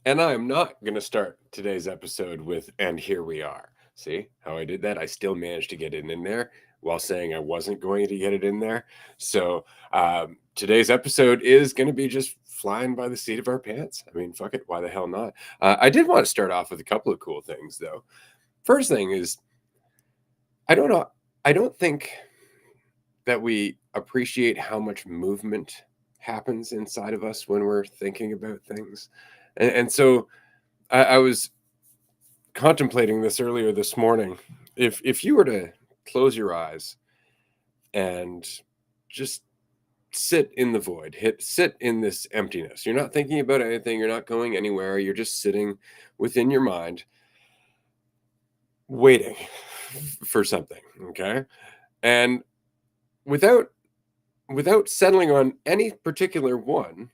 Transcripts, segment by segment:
And I am not going to start today's episode with, and here we are. See how I did that? I still managed to get it in there while saying I wasn't going to get it in there. So today's episode is going to be just flying by the seat of our pants. I mean, fuck it. Why the hell not? I did want to start off with a couple of cool things, though. First thing is, I don't know. I don't think that we appreciate how much movement happens inside of us when we're thinking about things. And so I was contemplating this earlier this morning. If you were to close your eyes and just sit in the void, sit in this emptiness. You're not thinking about anything, you're not going anywhere, you're just sitting within your mind waiting for something, okay? And without settling on any particular one,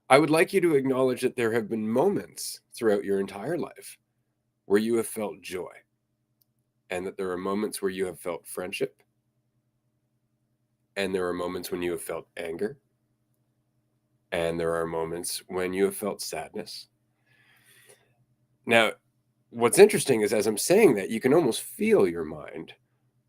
I would like you to acknowledge that there have been moments throughout your entire life where you have felt joy, and that there are moments where you have felt friendship, and there are moments when you have felt anger, and there are moments when you have felt sadness. Now, what's interesting is as I'm saying that, you can almost feel your mind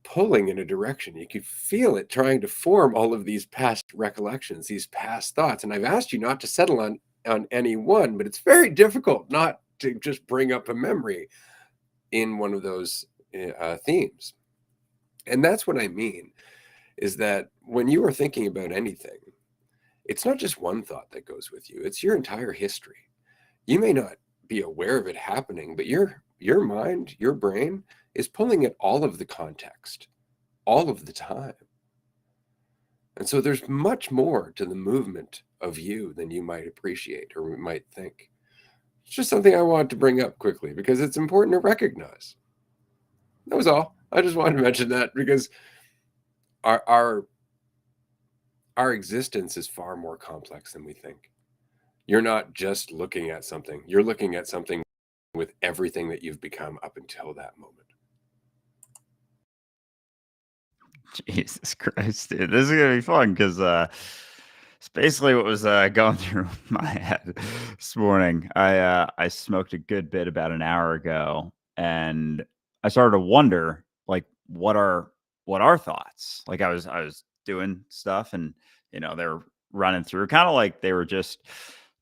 pulling in a direction. You can feel it trying to form all of these past recollections, these past thoughts. And I've asked you not to settle on any one, but it's very difficult not to just bring up a memory in one of those themes. And that's what I mean, is that when you are thinking about anything, it's not just one thought that goes with you, it's your entire history. You may not be aware of it happening, but your mind, your brain is pulling at all of the context all of the time. And so there's much more to the movement of you than you might appreciate or might think. It's just something I wanted to bring up quickly because it's important to recognize. That was all. I just wanted to mention that because our existence is far more complex than we think. You're not just looking at something, you're looking at something with everything that you've become up until that moment. Jesus Christ, dude. This is gonna be fun because it's basically what was going through my head this morning. I smoked a good bit about an hour ago, and I started to wonder, like, what are thoughts? Like, I was doing stuff, and they were running through, kind of like they were just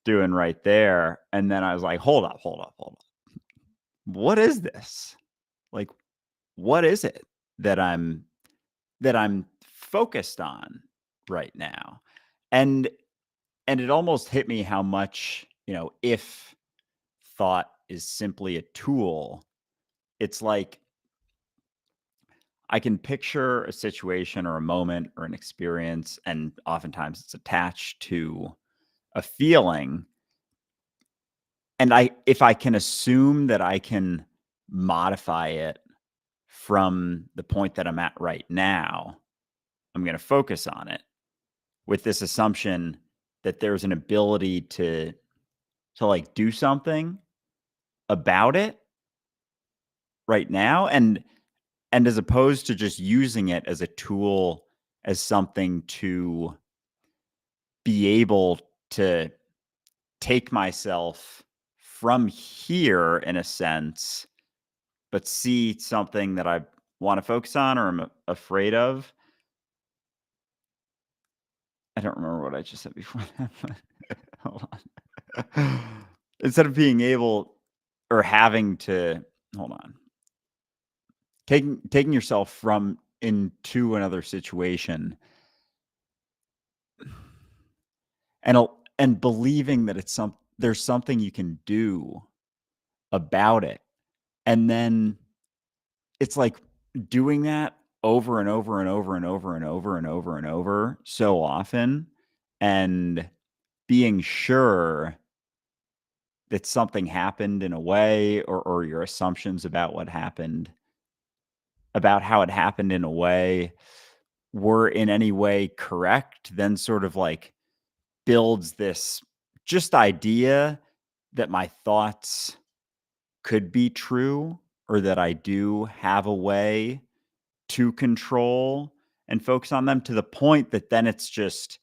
doing right there, and then I was like, hold up, hold up, hold up. What is this? Like, what is it that I'm focused on right now? And it almost hit me how much, if thought is simply a tool, it's like I can picture a situation or a moment or an experience, and oftentimes it's attached to a feeling. And if I can assume that I can modify it from the point that I'm at right now, I'm going to focus on it with this assumption that there's an ability to like do something about it right now, and as opposed to just using it as a tool, as something to be able to take myself from here in a sense, but see something that I want to focus on or I'm afraid of. I don't remember what I just said before that, but hold on. Instead of being able or having to, hold on, taking yourself from into another situation, and believing that there's something you can do about it, and then it's like doing that over and over and over and over and over and over and over so often, and being sure that something happened in a way, or your assumptions about what happened, about how it happened in a way, were in any way correct, then sort of like builds this just idea that my thoughts could be true, or that I do have a way to control and focus on them, to the point that then it's just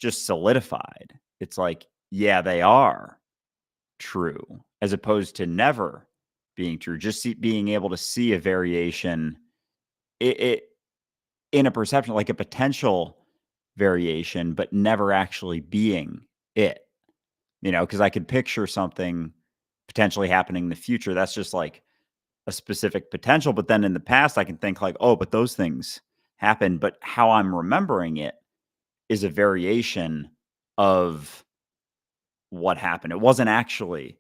solidified. It's like, yeah, they are true, as opposed to never being true. Just being able to see a variation it in a perception, like a potential variation, but never actually being it. Because I could picture something potentially happening in the future. That's just like a specific potential. But then in the past, I can think like, oh, but those things happen. But how I'm remembering it is a variation of what happened. It wasn't actually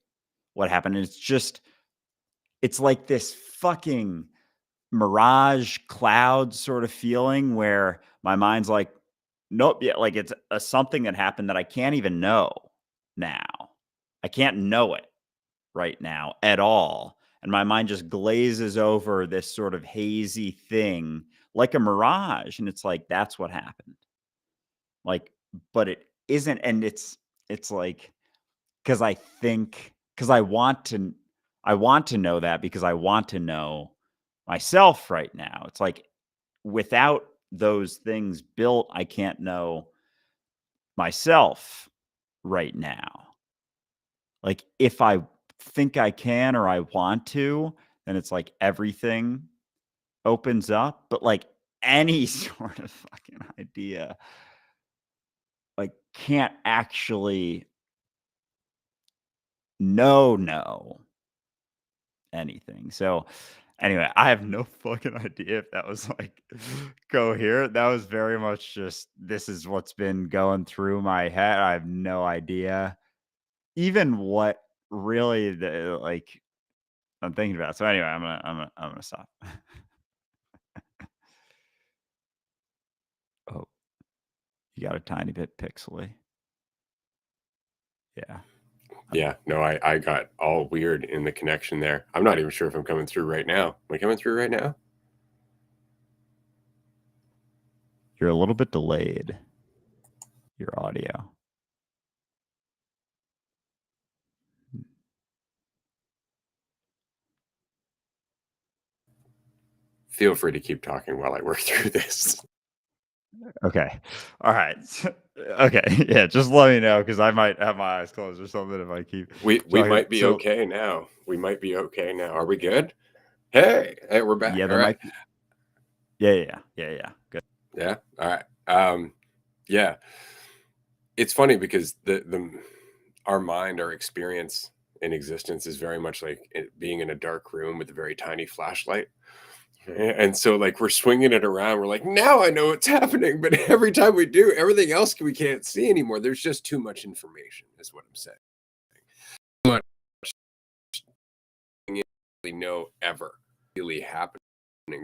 what happened. It's like this fucking mirage cloud sort of feeling where my mind's like, nope, yeah, like it's a something that happened that I can't even know now. I can't know it right now at all. And my mind just glazes over this sort of hazy thing like a mirage. And it's like, that's what happened. Like, but it isn't. And it's like, because I want to know that because I want to know myself right now. It's like without those things built, I can't know myself right now. Like if I think I can or I want to, then it's like everything opens up. But like any sort of fucking idea, like can't actually know anything. So anyway, I have no fucking idea if that was like coherent. That was very much just this is what's been going through my head. I have no idea even what really the like I'm thinking about. So anyway, I'm gonna stop. Oh, you got a tiny bit pixely. Yeah. Yeah, no, I got all weird in the connection there. I'm not even sure if I'm coming through right now. Am I coming through right now? You're a little bit delayed. Your audio. Feel free to keep talking while I work through this. Okay. All right. Okay. Yeah. Just let me know because I might have my eyes closed or something if I keep We talking. might be So okay now. We might be okay now. Are we good? Hey, we're back. yeah, All there right. might be. Yeah. Good. Yeah. All right. Yeah. It's funny because the our mind, our experience in existence is very much like being in a dark room with a very tiny flashlight. And so, like, we're swinging it around. We're like, now I know what's happening. But every time we do, everything else we can't see anymore. There's just too much information, is what I'm saying. Too much we know ever really happening.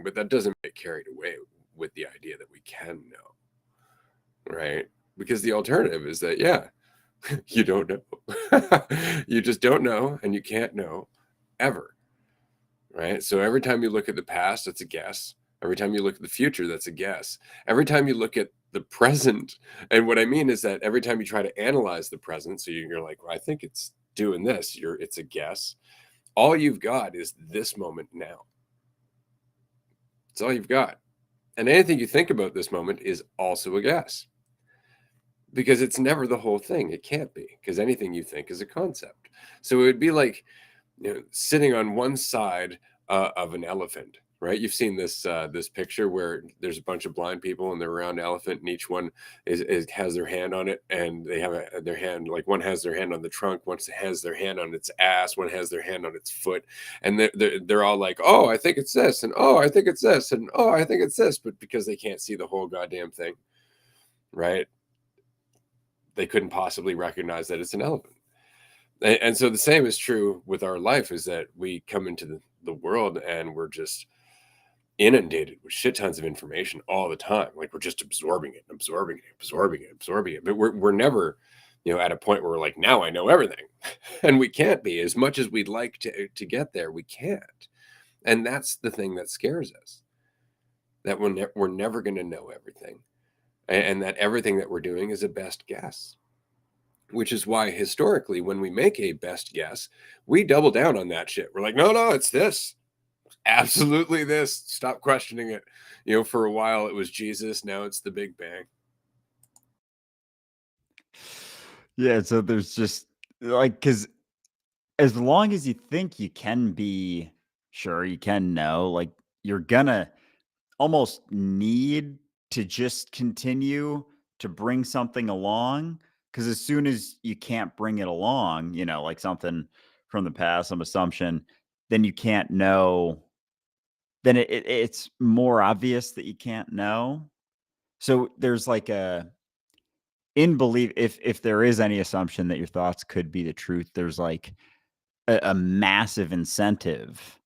But that doesn't get carried away with the idea that we can know, right? Because the alternative is that, yeah, you don't know. You just don't know, and you can't know ever, right? So every time you look at the past, it's a guess. Every time you look at the future, that's a guess. Every time you look at the present, and what I mean is that every time you try to analyze the present, so you're like, well, I think it's doing this. It's a guess. All you've got is this moment now. It's all you've got, and anything you think about this moment is also a guess because it's never the whole thing. It can't be because anything you think is a concept. So it would be like sitting on one side of an elephant, right? You've seen this picture where there's a bunch of blind people and they're around an elephant, and each one has their hand on it, and they have their hand like one has their hand on the trunk, one has their hand on its ass, one has their hand on its foot, and they're all like, oh, I think it's this, and oh, I think it's this, and oh, I think it's this, but because they can't see the whole goddamn thing, right? They couldn't possibly recognize that it's an elephant. And so the same is true with our life is that we come into the world and we're just inundated with shit tons of information all the time. Like we're just absorbing it, absorbing it, absorbing it, absorbing it. But we're never, at a point where we're like, now I know everything. And we can't be as much as we'd like to get there. We can't. And that's the thing that scares us, that we're never going to know everything. And that everything that we're doing is a best guess. Which is why historically, when we make a best guess, we double down on that shit. We're like, no, it's this. Absolutely this. Stop questioning it. For a while it was Jesus. Now it's the Big Bang. Yeah. So there's just like, because as long as you think you can be sure, you can know, like, you're gonna almost need to just continue to bring something along, because as soon as you can't bring it along, like something from the past, some assumption, then you can't know, then it's more obvious that you can't know. So there's like a in belief, if there is any assumption that your thoughts could be the truth, there's like a massive incentive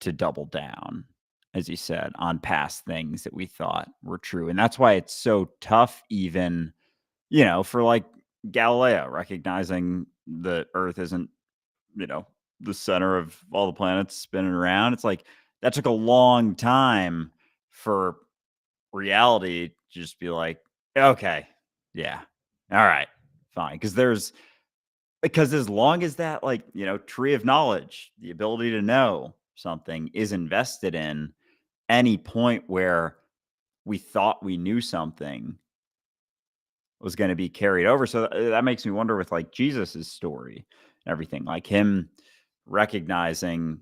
to double down, as you said, on past things that we thought were true. And that's why it's so tough, even, for like Galileo recognizing the Earth isn't, you know, the center of all the planets spinning around. It's like that took a long time for reality to just be like, okay, yeah, all right, fine. Because as long as that, like, tree of knowledge, the ability to know something is invested in, any point where we thought we knew something was going to be carried over. So that makes me wonder with like Jesus's story and everything, like him recognizing,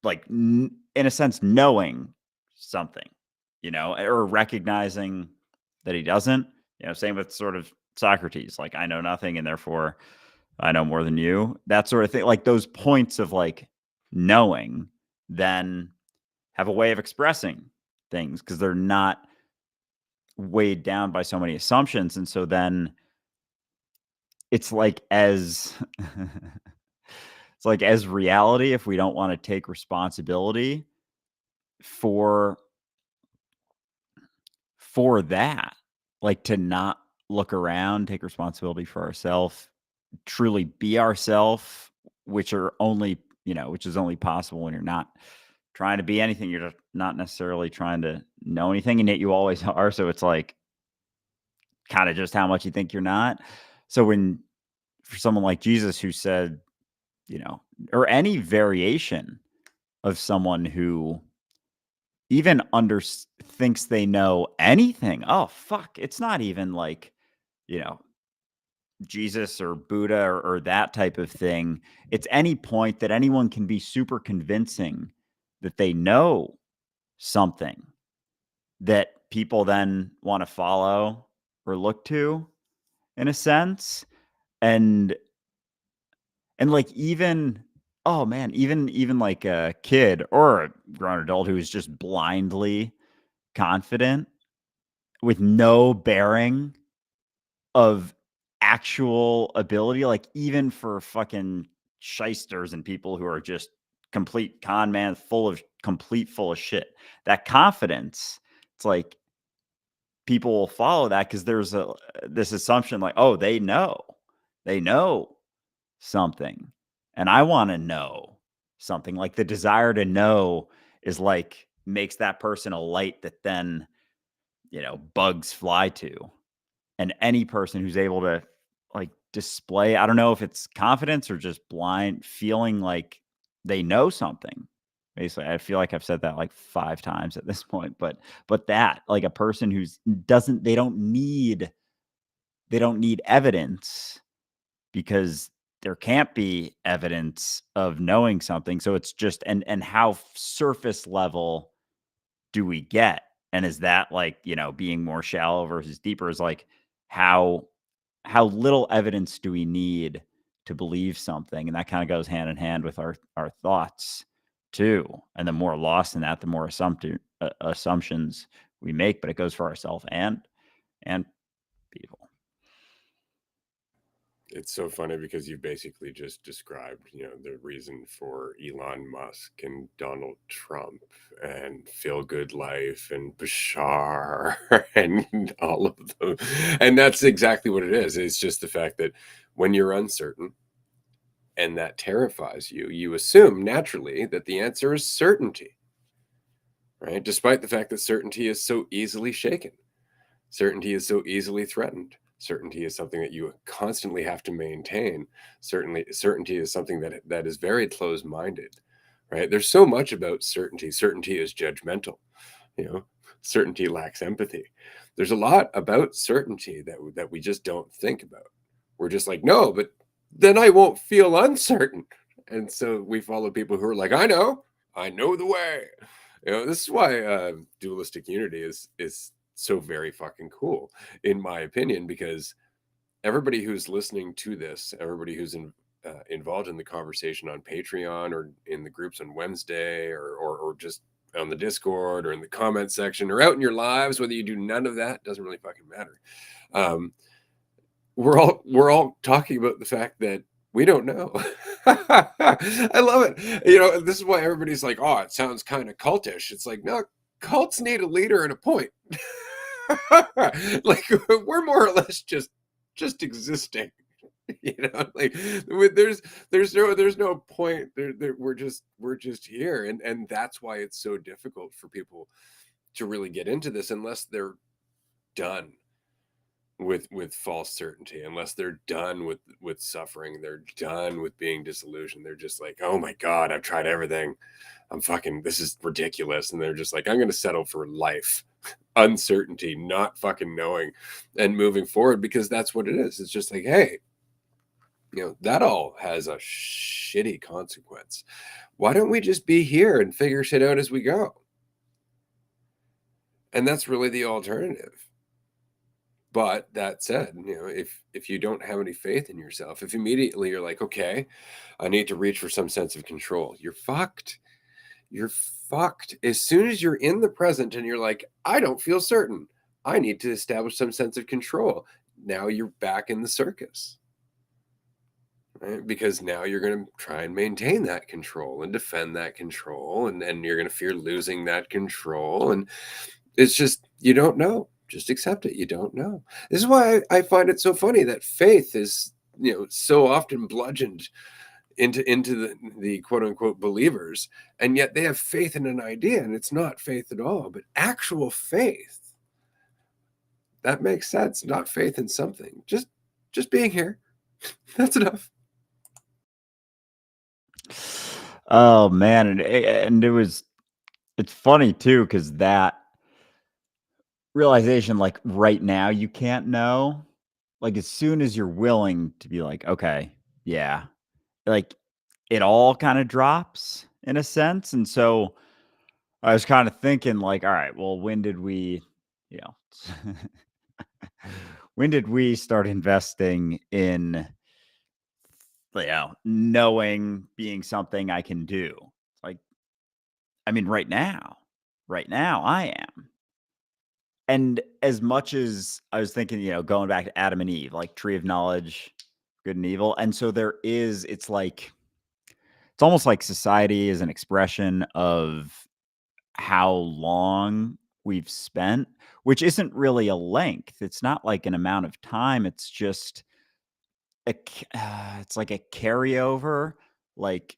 like, in a sense, knowing something, or recognizing that he doesn't, same with sort of Socrates, like, I know nothing and therefore I know more than you, that sort of thing. Like those points of like knowing then have a way of expressing things because they're not weighed down by so many assumptions. And so then it's like as it's like as reality, if we don't want to take responsibility for that, like to not look around, take responsibility for ourselves, truly be ourselves, which are only, which is only possible when you're not trying to be anything. You're just not necessarily trying to know anything, and yet you always are. So it's like kind of just how much you think you're not. So when for someone like Jesus who said, or any variation of someone who even thinks they know anything. Oh fuck, it's not even like, you know, Jesus or Buddha or that type of thing. It's any point that anyone can be super convincing that they know something that people then want to follow or look to, in a sense. And like, even, oh man, even like a kid or a grown adult who is just blindly confident with no bearing of actual ability, like even for fucking shysters and people who are just complete con man, full of shit. That confidence, it's like people will follow that because there's this assumption like, oh, they know something, and I want to know something. Like the desire to know is like makes that person a light that then, bugs fly to. And any person who's able to like display, I don't know if it's confidence or just blind feeling like they know something. Basically, I feel like I've said that like 5 times at this point, but that, like, a person who's doesn't they don't need evidence because there can't be evidence of knowing something. So it's just, and how surface level do we get? And is that like, being more shallow versus deeper, is like how little evidence do we need to believe something? And that kind of goes hand in hand with our thoughts too. And the more lost in that, the more assumptions we make, but it goes for ourselves and people. It's so funny because you basically just described, the reason for Elon Musk and Donald Trump and Feel Good Life and Bashar and all of them. And that's exactly what it is. It's just the fact that when you're uncertain and that terrifies you, you assume naturally that the answer is certainty, right? Despite the fact that certainty is so easily shaken. Certainty is so easily threatened. Certainty is something that you constantly have to maintain. Certainty is something that is very closed-minded, right? There's so much about certainty. Certainty is judgmental, you know. Certainty lacks empathy. There's a lot about certainty that we just don't think about. We're just like, no, but then I won't feel uncertain. And so we follow people who are like, I know the way. This is why dualistic unity is so very fucking cool, in my opinion, because everybody who's listening to this, everybody who's involved in the conversation on Patreon or in the groups on Wednesday or just on the Discord or in the comment section or out in your lives, whether you do none of that, doesn't really fucking matter. Um, we're all talking about the fact that we don't know. I love it. This is why everybody's like, oh, it sounds kind of cultish. It's like, no, cults need a leader and a point. Like we're more or less just existing. Like there's no point. We're just here, and that's why it's so difficult for people to really get into this unless they're done with false certainty, unless they're done with suffering, they're done with being disillusioned. They're just like, oh my god, I've tried everything, this is ridiculous, and they're just like, I'm gonna settle for life, uncertainty, not fucking knowing, and moving forward, because that's what it is. It's just like, hey, that all has a shitty consequence. Why don't we just be here and figure shit out as we go? And that's really the alternative. But that said, if you don't have any faith in yourself, if immediately you're like, okay, I need to reach for some sense of control, you're fucked. You're fucked. As soon as you're in the present and you're like, I don't feel certain, I need to establish some sense of control. Now you're back in the circus, right? Because now you're going to try and maintain that control and defend that control. And you're going to fear losing that control. And it's just, you don't know. Just accept it. You don't know. This is why I find it so funny that faith is, so often bludgeoned into the quote unquote believers, and yet they have faith in an idea, and it's not faith at all, but actual faith. That makes sense. Not faith in something. Just being here. That's enough. Oh man, and it's funny too because that realization, like right now, you can't know. Like as soon as you're willing to be like, okay, yeah, like it all kind of drops in a sense. And so I was kind of thinking, like, all right, well, when did we, you know, when did we start investing in, knowing being something I can do? Like, I mean, right now I am. And as much as I was thinking, going back to Adam and Eve, like tree of knowledge, good and evil. And so it's almost like society is an expression of how long we've spent, which isn't really a length. It's not like an amount of time. It's just it's like a carryover, like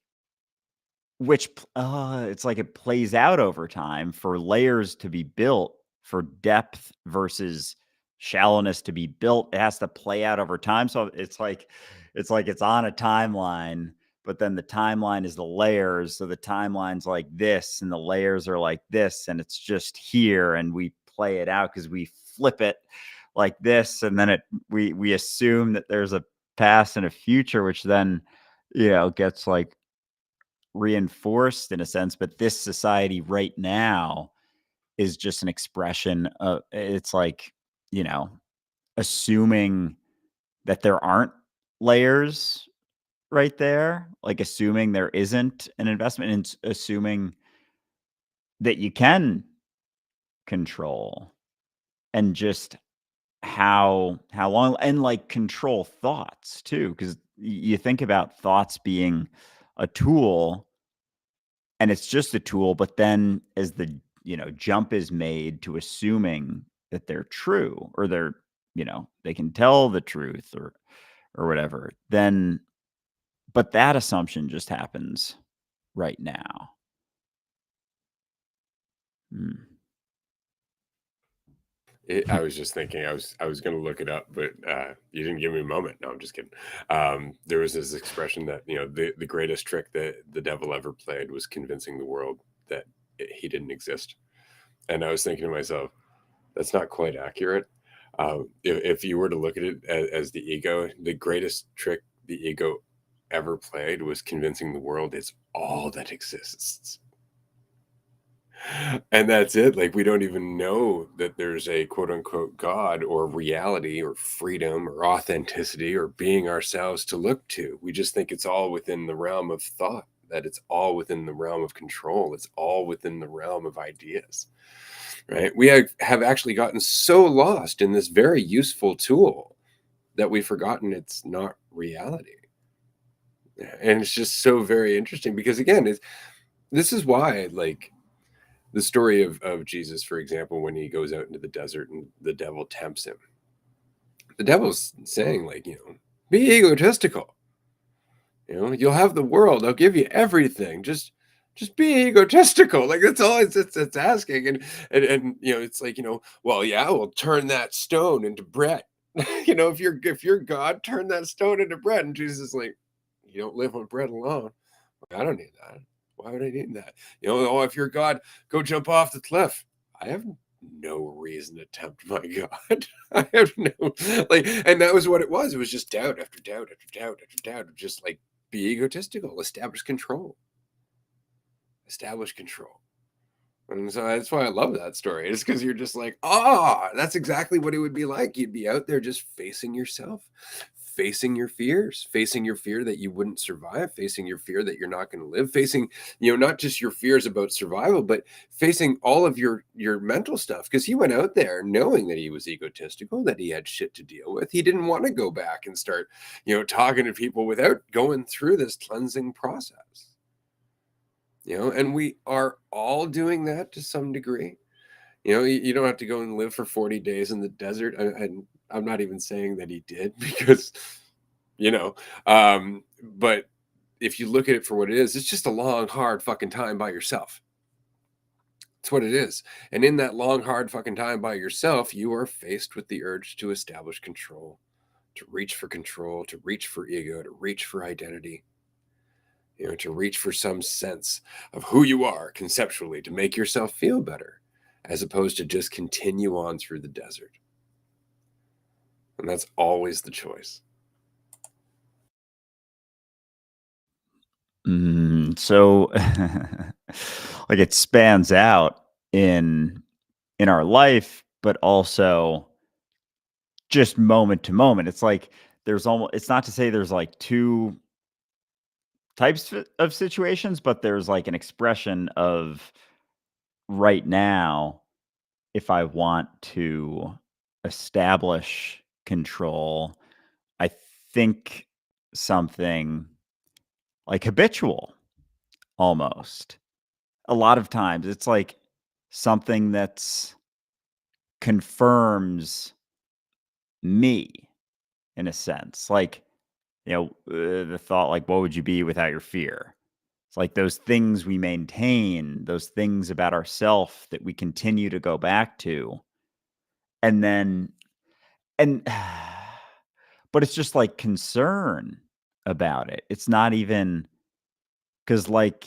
it's like it plays out over time for layers to be built, for depth versus shallowness to be built. It has to play out over time. So it's on a timeline, but then the timeline is the layers. So the timeline's like this and the layers are like this, and it's just here, and we play it out because we flip it like this, and then we assume that there's a past and a future, which then gets like reinforced in a sense. But this society right now is just an expression of, it's like, you know assuming that there aren't layers right there, like assuming there isn't an investment, and assuming that you can control, and just how long, and like control thoughts too, because you think about thoughts being a tool, and it's just a tool, but then as the jump is made to assuming that they're true, or they can tell the truth, or whatever, then but that assumption just happens right now. Hmm. I was just thinking, I was going to look it up, but you didn't give me a moment. No, I'm just kidding. There was this expression that the greatest trick that the devil ever played was convincing the world that he didn't exist. And I was thinking to myself, that's not quite accurate. If you were to look at it as the ego, the greatest trick the ego ever played was convincing the world it's all that exists. And that's it. Like, we don't even know that there's a quote unquote God or reality or freedom or authenticity or being ourselves to look to. We just think it's all within the realm of thought, that it's all within the realm of control, it's all within the realm of ideas. Right? We have actually gotten so lost in this very useful tool that we've forgotten it's not reality. And it's just so very interesting because, again, this is why, like, the story of Jesus, for example, when he goes out into the desert and the devil tempts him. The devil's saying, like, be egotistical. You'll have the world. I'll give you everything. Just be egotistical. Like, that's all it's asking. And it's like, well, yeah, we'll turn that stone into bread. If you're God, turn that stone into bread. And Jesus is like, you don't live on bread alone. I don't need that. Why would I need that? Oh, if you're God, go jump off the cliff. I have no reason to tempt my God. I have no, like, and that was what it was. It was just doubt after doubt after doubt after doubt. Just like, be egotistical, establish control. And so that's why I love that story. It's because you're just like, that's exactly what it would be like. You'd be out there just facing yourself, facing your fears, facing your fear that you wouldn't survive, facing your fear that you're not going to live, facing, not just your fears about survival, but facing all of your mental stuff. Because he went out there knowing that he was egotistical, that he had shit to deal with. He didn't want to go back and start, talking to people without going through this cleansing process. And we are all doing that to some degree. You don't have to go and live for 40 days in the desert. I'm not even saying that he did because, you know, but if you look at it for what it is, it's just a long, hard fucking time by yourself. It's what it is. And in that long, hard fucking time by yourself, you are faced with the urge to establish control, to reach for control, to reach for ego, to reach for identity. To reach for some sense of who you are conceptually to make yourself feel better, as opposed to just continue on through the desert. And that's always the choice. So, like, it spans out in our life, but also just moment to moment. It's like there's almost. It's not to say there's like two types of situations, but there's like an expression of right now. If I want to establish control, I think something like habitual almost. A lot of times it's like something that's confirms me in a sense. Like, the thought, like, what would you be without your fear? It's like those things we maintain, those things about ourself that we continue to go back to. And then, and, but it's just like concern about it. It's not even because, like,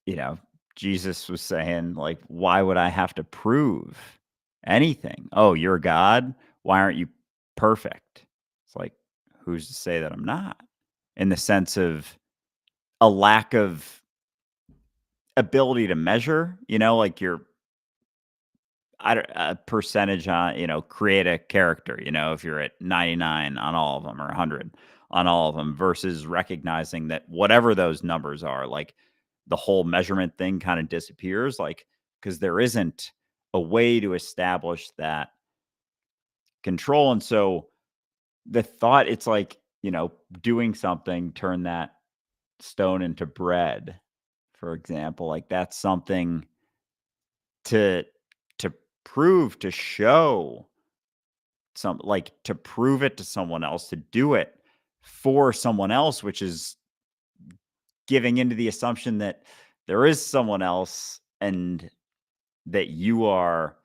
you know, Jesus was saying, like, why would I have to prove anything? Oh, you're God. Why aren't you perfect? It's like, who's to say that I'm not? In the sense of a lack of ability to measure, like your I don't a percentage on, create a character, if you're at 99 on all of them or 100 on all of them versus recognizing that whatever those numbers are, like the whole measurement thing kind of disappears, like, because there isn't a way to establish that control. And so the thought, it's like, doing something, turn that stone into bread, for example, like that's something to to prove, to show some, like, to prove it to someone else, to do it for someone else, which is giving into the assumption that there is someone else and that you are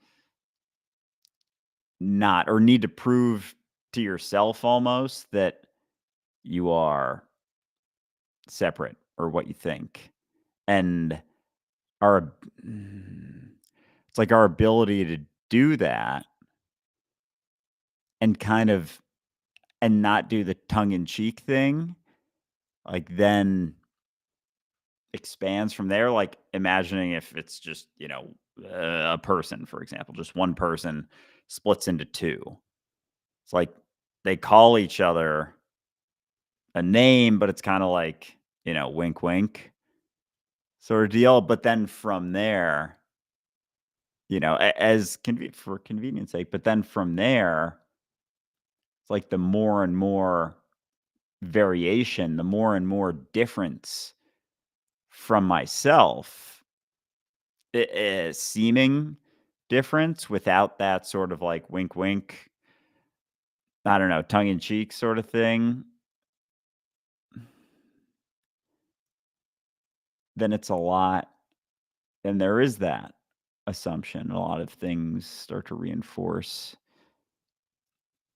not, or need to prove to yourself almost that you are separate or what you think. And our it's like our ability to do that and kind of and not do the tongue-in-cheek thing, like, then expands from there, like, imagining if it's just, a person, for example, just one person splits into 2. It's like they call each other a name, but it's kinda like, wink, wink sort of deal, but then from there, as for convenience sake, but then from there, it's like the more and more variation, the more and more difference from myself, seeming difference without that sort of like wink, wink, I don't know, tongue in cheek sort of thing, then it's a lot. And there is that assumption. A lot of things start to reinforce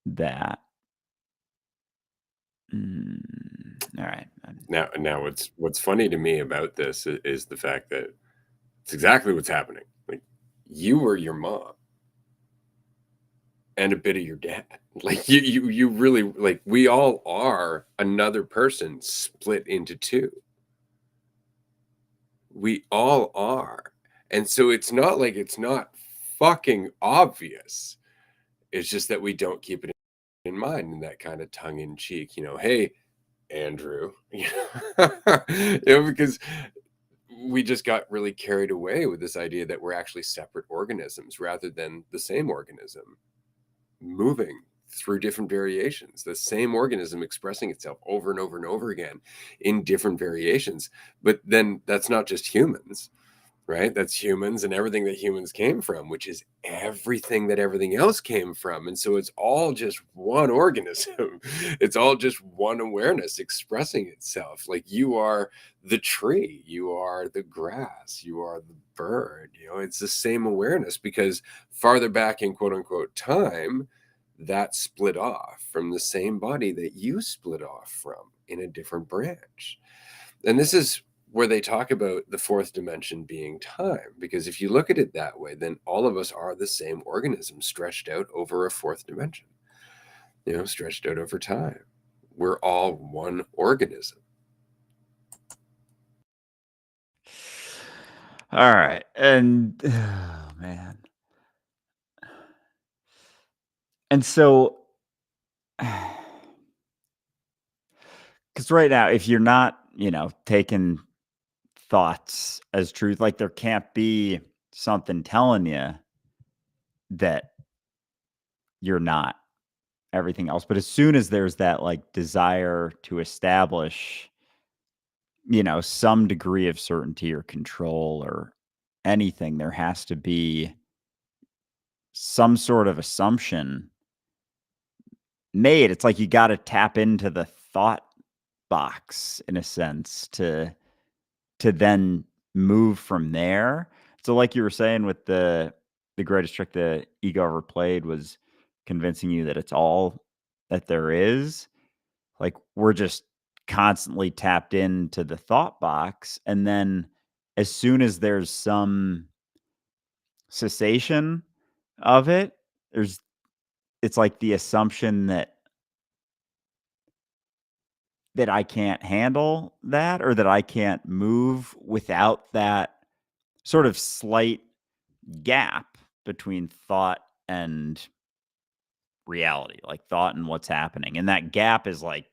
that. All right. Now, what's funny to me about this is the fact that it's exactly what's happening. Like, you were your mom and a bit of your dad. Like, you really, like, we all are another person split into 2. We all are. And so it's not like it's not fucking obvious. It's just that we don't keep it in mind in that kind of tongue in cheek, "Hey, Andrew," because we just got really carried away with this idea that we're actually separate organisms rather than the same organism moving through different variations, the same organism expressing itself over and over and over again in different variations. But then that's not just humans, right? That's humans and everything that humans came from, which is everything that everything else came from. And so it's all just one organism. It's all just one awareness expressing itself. Like, you are the tree, you are the grass, you are the bird. It's the same awareness, because farther back in quote unquote time, that split off from the same body that you split off from in a different branch. And this is where they talk about the fourth dimension being time, because if you look at it that way, then all of us are the same organism stretched out over a fourth dimension, stretched out over time. We're all one organism. All right. And oh man. And so because right now, if you're not, taking thoughts as truth, like there can't be something telling you that you're not everything else. But as soon as there's that like desire to establish, some degree of certainty or control or anything, there has to be some sort of assumption made. It's like you got to tap into the thought box in a sense to then move from there. So like you were saying with the greatest trick the ego ever played was convincing you that it's all that there is. Like we're just constantly tapped into the thought box, and then as soon as there's some cessation of it, there's it's like the assumption that I can't handle that, or that I can't move without that sort of slight gap between thought and reality, like thought and what's happening. And that gap is like,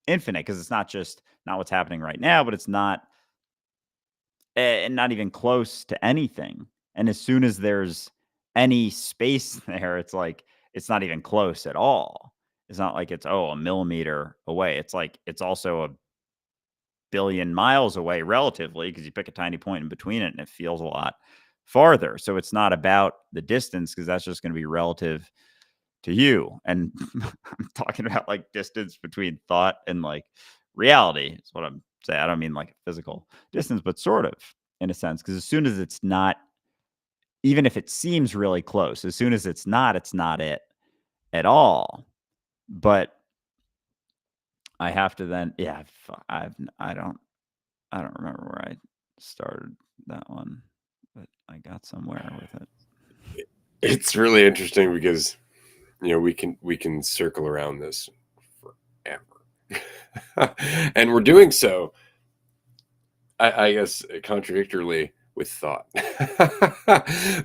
infinite, because it's not what's happening right now, but it's not even close to anything. And as soon as there's any space there, it's like it's not even close at all. It's not like it's a millimeter away. It's like it's also a billion miles away relatively, because you pick a tiny point in between it and it feels a lot farther. So it's not about the distance, because that's just going to be relative to you. And I'm talking about like distance between thought and like reality is what I'm saying. I don't mean like physical distance, but sort of in a sense, because as soon as it's not, even if it seems really close, as soon as it's not it at all. But I have to then, yeah, I don't remember where I started that one, but I got somewhere with it. It's really interesting because we can circle around this ever. And we're doing so, I guess, contradictorily with thought.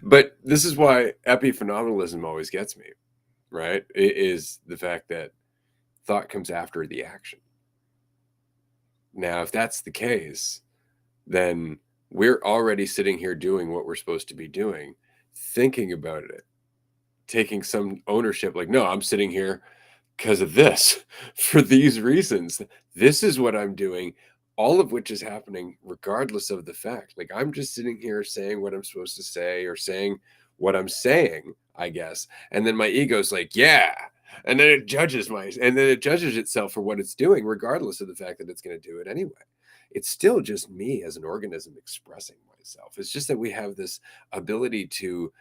But this is why epiphenomenalism always gets me, right? It is the fact that thought comes after the action. Now, if that's the case, then we're already sitting here doing what we're supposed to be doing, thinking about it, taking some ownership, like, no, I'm sitting here because of this, for these reasons. This is what I'm doing, all of which is happening regardless of the fact. Like, I'm just sitting here saying what I'm supposed to say or saying what I'm saying, I guess. And then my ego's like, yeah. And then it judges itself for what it's doing, regardless of the fact that it's going to do it anyway. It's still just me as an organism expressing myself. It's just that we have this ability to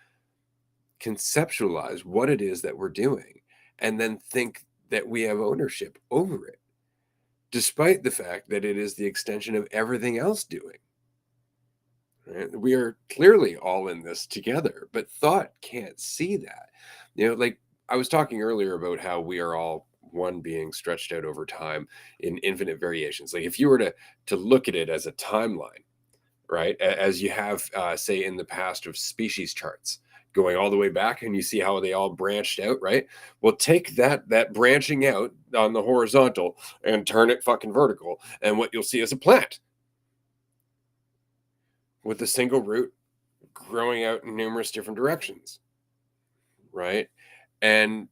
conceptualize what it is that we're doing and then think that we have ownership over it, despite the fact that it is the extension of everything else doing. Right? We are clearly all in this together, but thought can't see that. Like I was talking earlier about how we are all one being stretched out over time in infinite variations. Like if you were to look at it as a timeline, right? As you have, say, in the past of species charts going all the way back, and you see how they all branched out, right? Well, take that branching out on the horizontal and turn it fucking vertical, and what you'll see is a plant with a single root growing out in numerous different directions, right? And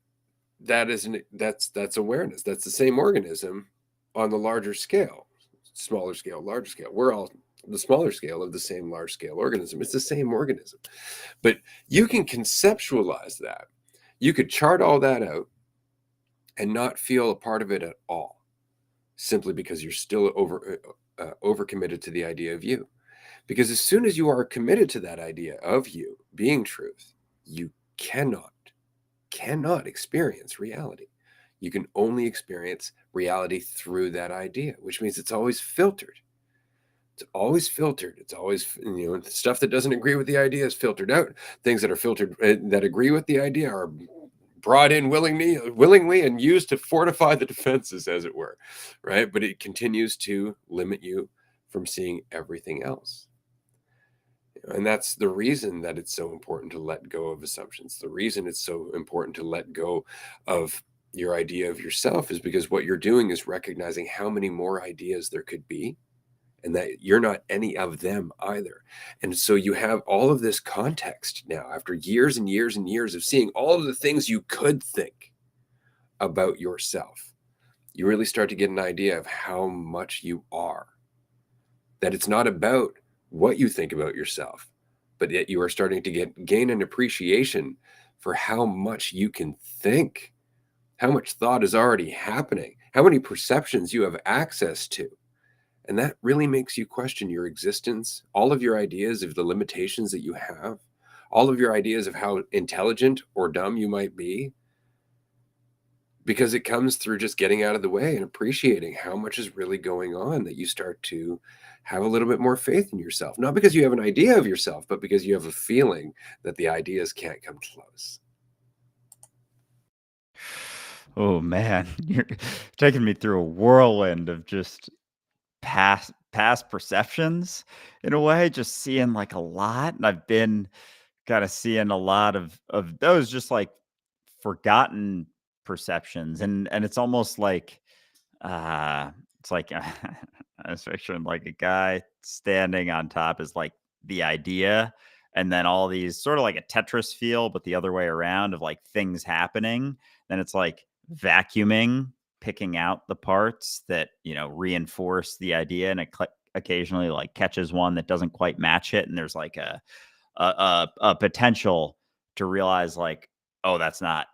that's awareness. That's the same organism on the larger scale, smaller scale, larger scale. We're all the smaller scale of the same large scale organism. It's the same organism. But you can conceptualize that. You could chart all that out and not feel a part of it at all, simply because you're still overcommitted to the idea of you. Because as soon as you are committed to that idea of you being truth, you cannot experience reality. You can only experience reality through that idea, which means it's always filtered. It's always filtered. It's always, stuff that doesn't agree with the idea is filtered out. Things that are filtered that agree with the idea are brought in willingly and used to fortify the defenses, as it were, right? But it continues to limit you from seeing everything else. And that's the reason that it's so important to let go of assumptions. The reason it's so important to let go of your idea of yourself is because what you're doing is recognizing how many more ideas there could be, and that you're not any of them either. And so you have all of this context now after years and years and years of seeing all of the things you could think about yourself. You really start to get an idea of how much you are. That it's not about what you think about yourself, but yet you are starting to gain an appreciation for how much you can think, how much thought is already happening, how many perceptions you have access to. And that really makes you question your existence, all of your ideas of the limitations that you have, all of your ideas of how intelligent or dumb you might be, because it comes through just getting out of the way and appreciating how much is really going on, that you start to have a little bit more faith in yourself. Not because you have an idea of yourself, but because you have a feeling that the ideas can't come close. Oh man, you're taking me through a whirlwind of just past perceptions in a way, just seeing like a lot. And I've been kind of seeing a lot of those just like forgotten perceptions. And it's almost like uh it's like I was picturing like a guy standing on top is like the idea, and then all these sort of like a Tetris feel, but the other way around of like things happening. Then it's like vacuuming, picking out the parts that reinforce the idea, and it occasionally like catches one that doesn't quite match it, and there's like a potential to realize like, oh, that's not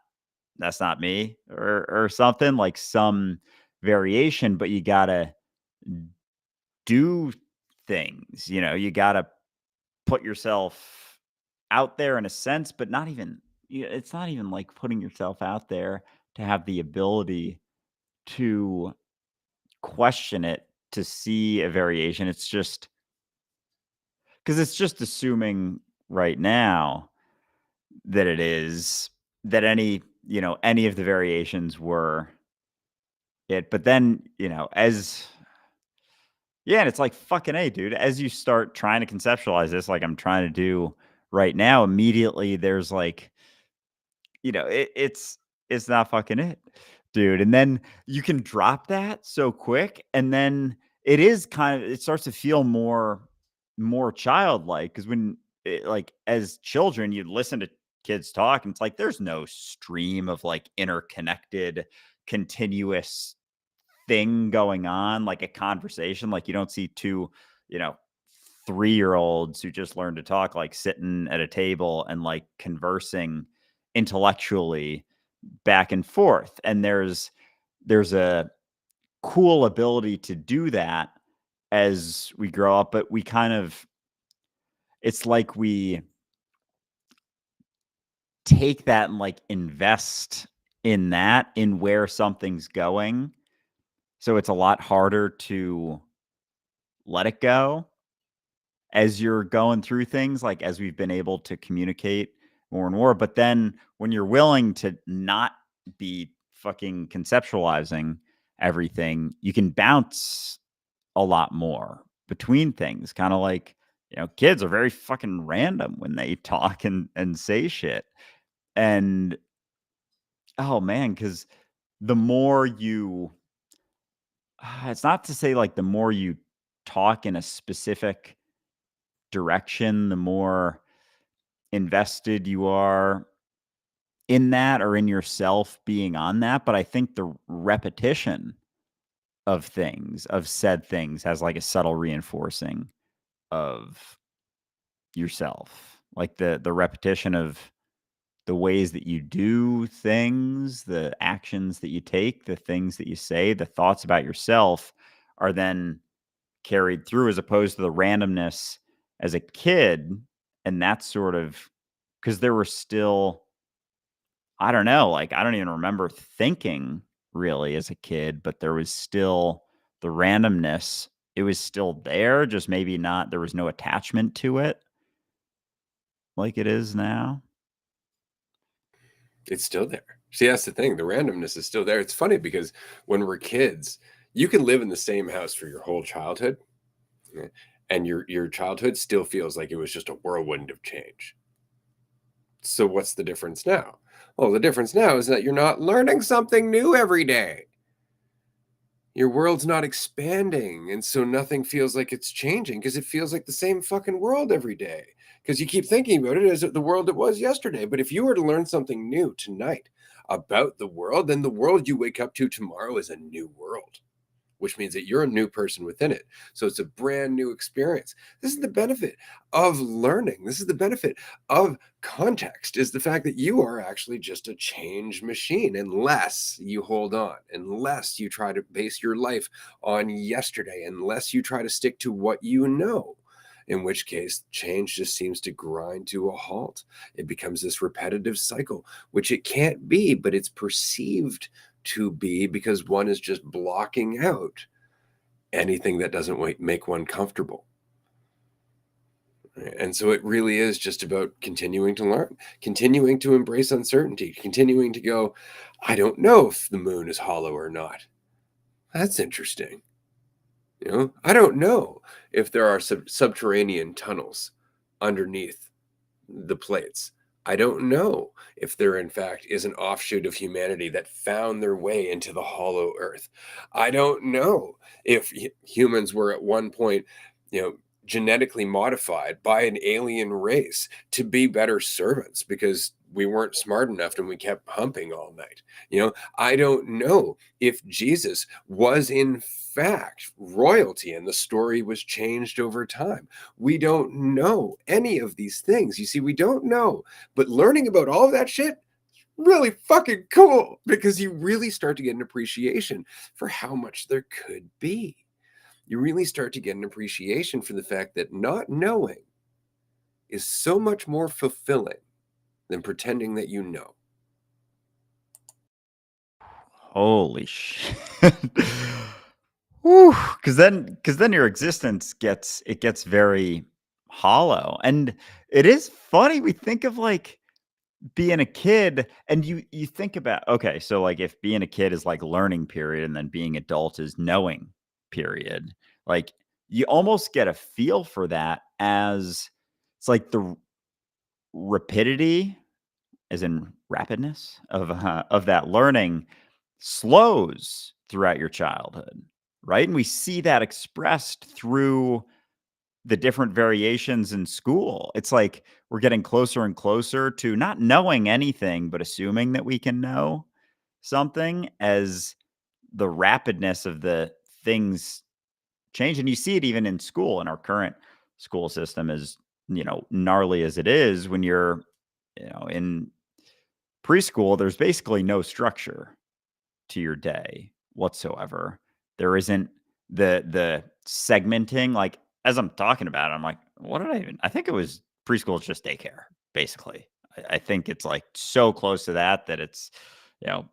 me, or something like some variation, but you gotta do things, you gotta put yourself out there in a sense, but not even it's not even like putting yourself out there to have the ability to question it, to see a variation. It's just because it's just assuming right now that it is that any of the variations were But then, as yeah, and it's like, fucking A, dude, as you start trying to conceptualize this, like I'm trying to do right now, immediately there's like, it's not fucking it, dude. And then you can drop that so quick, and then it starts to feel more childlike, because like as children, you listen to kids talk, and it's like there's no stream of like interconnected, continuous thing going on, like a conversation. Like you don't see two, you know, 3-year-olds who just learned to talk, like sitting at a table and like conversing intellectually back and forth. And there's a cool ability to do that as we grow up, but we kind of it's like we take that and like invest in that, in where something's going. So it's a lot harder to let it go as you're going through things, like as we've been able to communicate more and more. But then when you're willing to not be fucking conceptualizing everything, you can bounce a lot more between things. Kind of like, kids are very fucking random when they talk and say shit. And oh man, because the more you, it's not to say like the more you talk in a specific direction, the more invested you are in that, or in yourself being on that. But I think the repetition of said things, has like a subtle reinforcing of yourself. Like the repetition of the ways that you do things, the actions that you take, the things that you say, the thoughts about yourself are then carried through, as opposed to the randomness as a kid. And that's sort of because there were still, I don't know, like I don't even remember thinking really as a kid, but there was still the randomness. It was still there, just maybe not, there was no attachment to it like it is now. It's still there. See, that's the thing. The randomness is still there. It's funny because when we're kids, you can live in the same house for your whole childhood, yeah, and your childhood still feels like it was just a whirlwind of change. So what's the difference now? Well, the difference now is that you're not learning something new every day. Your world's not expanding, and so nothing feels like it's changing because it feels like the same fucking world every day. Because you keep thinking about it as the world it was yesterday. But if you were to learn something new tonight about the world, then the world you wake up to tomorrow is a new world, which means that you're a new person within it. So it's a brand new experience. This is the benefit of learning. This is the benefit of context, is the fact that you are actually just a change machine, unless you hold on, unless you try to base your life on yesterday, unless you try to stick to what you know. In which case, change just seems to grind to a halt. It becomes this repetitive cycle, which it can't be, but it's perceived to be, because one is just blocking out anything that doesn't make one comfortable. And so it really is just about continuing to learn, continuing to embrace uncertainty, continuing to go, I don't know if the moon is hollow or not. That's interesting. I don't know if there are subterranean tunnels underneath the plates. I don't know if there, in fact, is an offshoot of humanity that found their way into the hollow earth. I don't know if humans were at one point, you know, genetically modified by an alien race to be better servants because we weren't smart enough and we kept humping all night. I don't know if Jesus was, in fact, royalty and the story was changed over time. We don't know any of these things. You see, we don't know. But learning about all of that shit, really fucking cool, because you really start to get an appreciation for how much there could be. You really start to get an appreciation for the fact that not knowing is so much more fulfilling than pretending that you know. Holy shit. Whew, because then your existence gets very hollow. And it is funny, we think of like being a kid, and you think about, okay, so like if being a kid is like learning period and then being adult is knowing period, like you almost get a feel for that as it's like the rapidity, as in rapidness of that learning slows throughout your childhood, right? And we see that expressed through the different variations in school. It's like we're getting closer and closer to not knowing anything, but assuming that we can know something as the rapidness of the things change. And you see it even in school, in our current school system, as gnarly as it is. When you're, in preschool, there's basically no structure to your day whatsoever. There isn't the segmenting. Like, as I'm talking about it, I'm like, what did I think it was preschool is just daycare, basically. I think it's like so close to that it's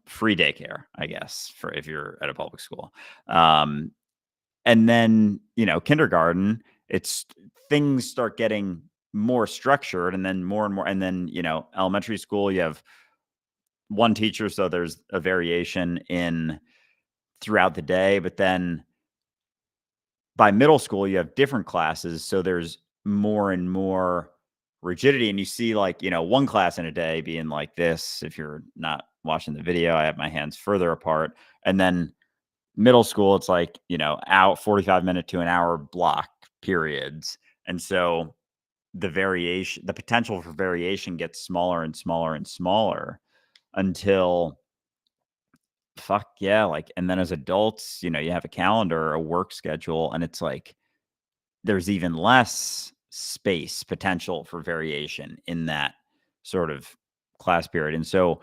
free daycare, I guess, for if you're at a public school. And then, kindergarten, it's things start getting more structured, and then more and more, and then, elementary school, you have one teacher, so there's a variation in throughout the day. But then by middle school, you have different classes, so there's more and more rigidity. And you see, like, one class in a day being like this. If you're not watching the video, I have my hands further apart. And then middle school, it's like, out 45-minute to an hour block periods. And so the potential for variation gets smaller and smaller and smaller until, fuck yeah, like, and then as adults, you have a calendar, a work schedule, and it's like there's even less space potential for variation in that sort of class period. And so,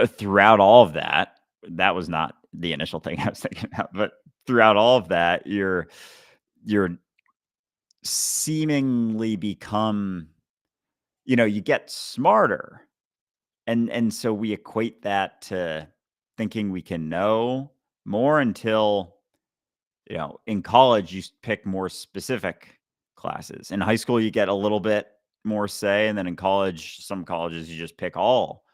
throughout all of that, that was not the initial thing I was thinking about, but throughout all of that, you're seemingly become, you get smarter. And so we equate that to thinking we can know more until, in college, you pick more specific classes. In high school, you get a little bit more say. And then in college, some colleges, you just pick all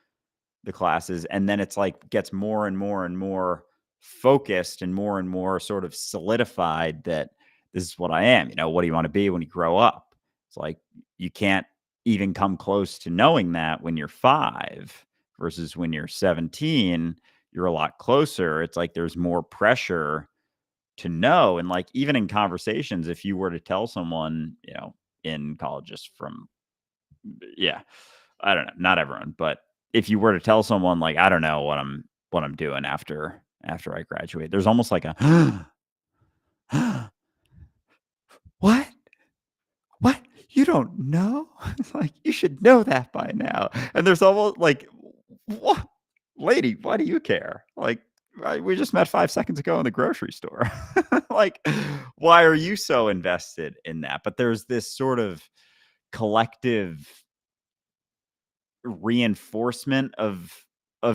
the classes. And then it's like gets more and more and more focused and more sort of solidified that this is what I am. What do you want to be when you grow up? It's like you can't even come close to knowing that when you're 5 versus when you're 17, you're a lot closer. It's like there's more pressure to know. And like even in conversations, if you were to tell someone, in college, just from, yeah, I don't know, not everyone, but if you were to tell someone, like, I don't know what I'm doing after I graduate, there's almost like a what? What? You don't know? It's like, you should know that by now. And there's almost like, what? Lady, why do you care? Like, we just met 5 seconds ago in the grocery store. Like, why are you so invested in that? But there's this sort of collective reinforcement of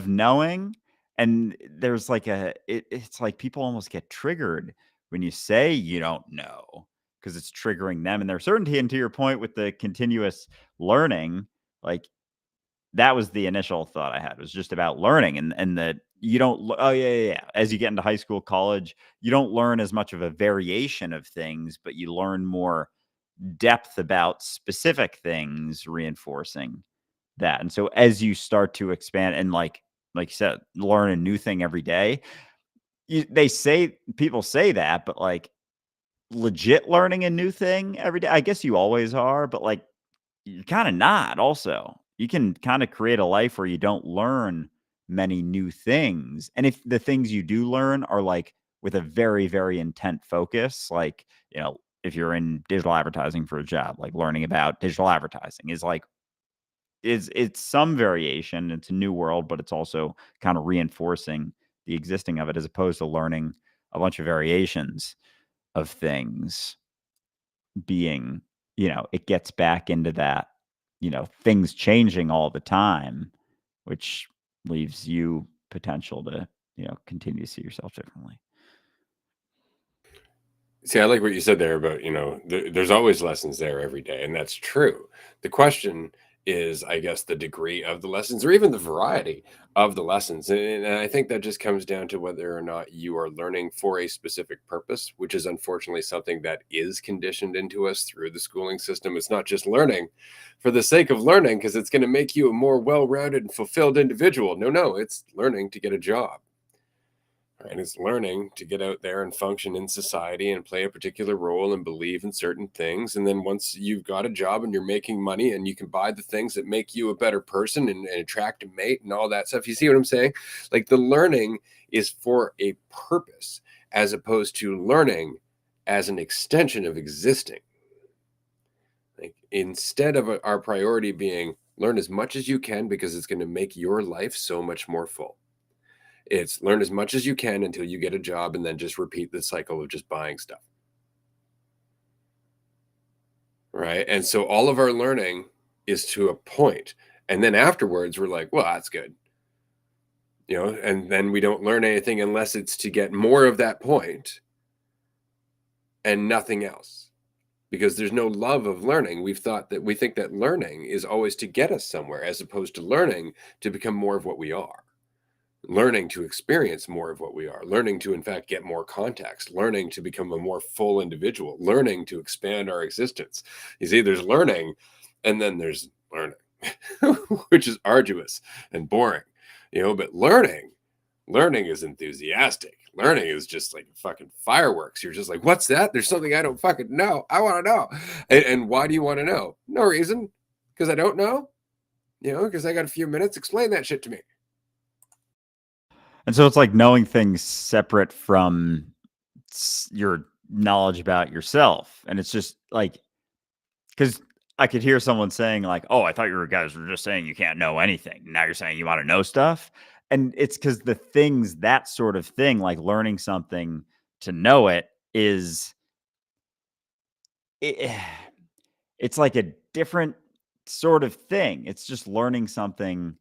knowing. And there's like it's like people almost get triggered when you say you don't know, because it's triggering them and their certainty. And to your point with the continuous learning, like, that was the initial thought I had, was just about learning. And that you don't oh yeah, as you get into high school, college, you don't learn as much of a variation of things, but you learn more depth about specific things, reinforcing that. And so as you start to expand and, like you said, learn a new thing every day, people say that, but like legit learning a new thing every day, I guess you always are, but like you're kind of not also. You can kind of create a life where you don't learn many new things. And if the things you do learn are like with a very, very intent focus, like, if you're in digital advertising for a job, like learning about digital advertising is like, it's some variation. It's a new world, but it's also kind of reinforcing the existing of it, as opposed to learning a bunch of variations of things. Being, it gets back into that, things changing all the time, which leaves you potential to, continue to see yourself differently. See, I like what you said there about, there's always lessons there every day, and that's true. The question is, I guess, the degree of the lessons or even the variety of the lessons. And I think that just comes down to whether or not you are learning for a specific purpose, which is unfortunately something that is conditioned into us through the schooling system. It's not just learning for the sake of learning because it's going to make you a more well-rounded and fulfilled individual. No, it's learning to get a job. Right? It's learning to get out there and function in society and play a particular role and believe in certain things. And then once you've got a job and you're making money and you can buy the things that make you a better person and attract a mate and all that stuff, you see what I'm saying? Like the learning is for a purpose as opposed to learning as an extension of existing. Like instead of our priority being learn as much as you can because it's going to make your life so much more full. It's learn as much as you can until you get a job and then just repeat the cycle of just buying stuff. Right. And so all of our learning is to a point. And then afterwards, we're like, well, that's good. And then we don't learn anything unless it's to get more of that point and nothing else. Because there's no love of learning. We think that learning is always to get us somewhere as opposed to learning to become more of what we are. Learning to experience more of what we are, learning to, in fact, get more context, learning to become a more full individual, learning to expand our existence. You see, there's learning, and then there's learning, which is arduous and boring, but learning is enthusiastic. Learning is just like fucking fireworks. You're just like, what's that? There's something I don't fucking know. I want to know. And why do you want to know? No reason. Because I don't know, because I got a few minutes. Explain that shit to me. And so it's like knowing things separate from your knowledge about yourself. And it's just like, because I could hear someone saying, like, oh, I thought you guys were just saying you can't know anything. Now you're saying you want to know stuff. And it's because the things, that sort of thing, like learning something to know it, is it, it's like a different sort of thing. It's just learning something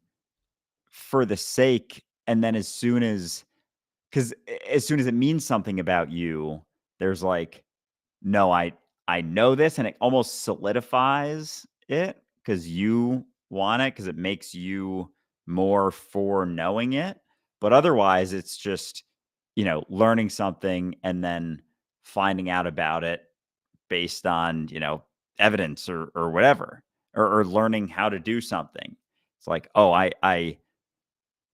for the sake. And then because as soon as it means something about you, there's like, no, I know this, and it almost solidifies it because you want it, because it makes you more for knowing it. But otherwise, it's just, learning something and then finding out about it based on, evidence or whatever, or learning how to do something. It's like, oh, I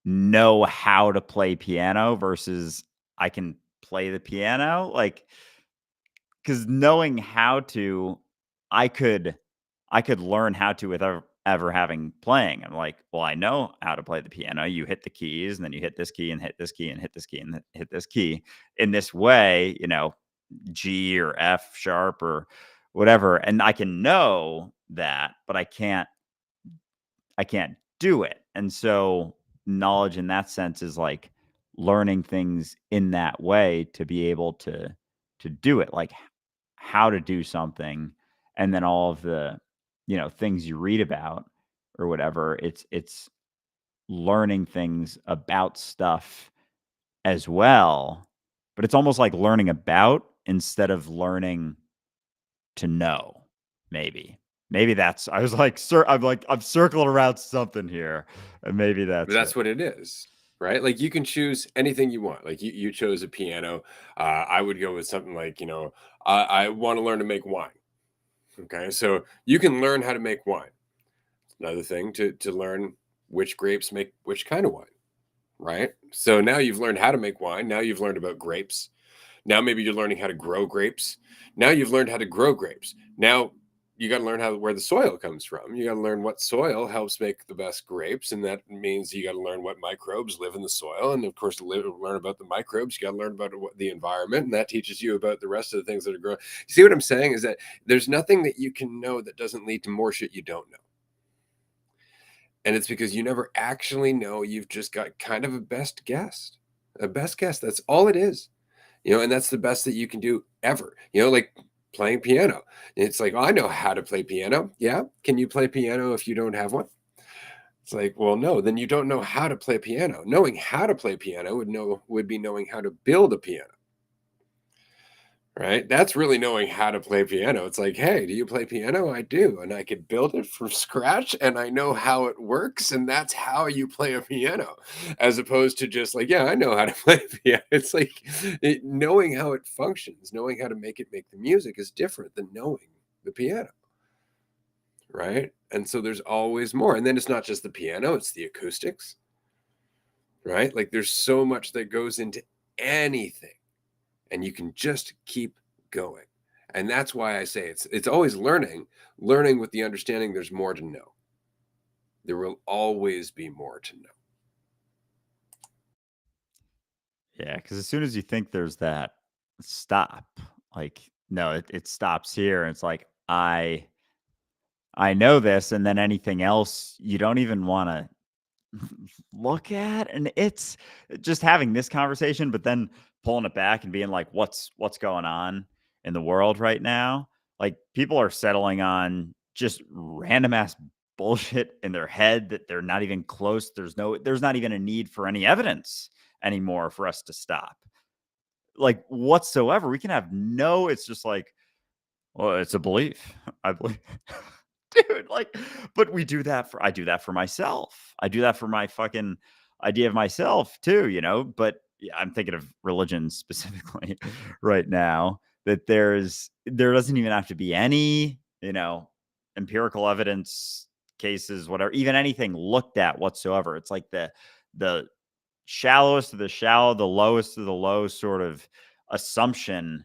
know how to play piano versus I can play the piano. Like, because knowing how to, I could learn how to without ever having playing. I'm like, well, I know how to play the piano. You hit the keys, and then you hit this key and hit this key and hit this key and hit this key in this way, G or F sharp or whatever. And I can know that, but I can't do it. And so knowledge in that sense is like learning things in that way to be able to do it, like how to do something. And then all of the, things you read about or whatever, it's learning things about stuff as well. But it's almost like learning about instead of learning to know. Maybe that's, I was like, sir, I'm circling around something here, and maybe But that's it. that's what it is, right? Like you can choose anything you want. Like you chose a piano. I would go with something like, I want to learn to make wine. Okay. So you can learn how to make wine. Another thing to learn which grapes make which kind of wine, right? So now you've learned how to make wine. Now you've learned about grapes. Now maybe you're learning how to grow grapes. Now you've learned how to grow grapes. Now you got to learn where the soil comes from. You got to learn what soil helps make the best grapes, and that means you got to learn what microbes live in the soil, and of course, to learn about the microbes, you got to learn about the environment, and that teaches you about the rest of the things that are growing. You see what I'm saying? Is that there's nothing that you can know that doesn't lead to more shit you don't know, and it's because you never actually know. You've just got kind of a best guess. A best guess. That's all it is. And that's the best that you can do ever, like playing piano. It's like, oh, I know how to play piano. Yeah. Can you play piano if you don't have one? It's like, well, no, then you don't know how to play piano. Knowing how to play piano would be knowing how to build a piano. right? That's really knowing how to play piano. It's like, hey, do you play piano? I do. And I could build it from scratch and I know how it works. And that's how you play a piano, as opposed to just like, yeah, I know how to play piano. It's like knowing how it functions, knowing how to make the music is different than knowing the piano, right? And so there's always more. And then it's not just the piano, it's the acoustics, right? Like there's so much that goes into anything and you can just keep going. And that's why I say it's always learning with the understanding there's more to know. There will always be more to know. Yeah, because as soon as you think there's that stop, like, no, it stops here. And it's like, I know this, and then anything else you don't even want to look at. And it's just having this conversation, but then pulling it back and being like, what's going on in the world right now? Like people are settling on just random ass bullshit in their head that they're not even close. There's not even a need for any evidence anymore for us to stop. Like whatsoever. We can have no, it's just like, well, it's a belief. I believe. Dude, like, but I do that for myself. I do that for my fucking idea of myself too, but yeah, I'm thinking of religion specifically right now, that there doesn't even have to be any, empirical evidence, cases, whatever, even anything looked at whatsoever. It's like the shallowest of the shallow, the lowest of the low sort of assumption,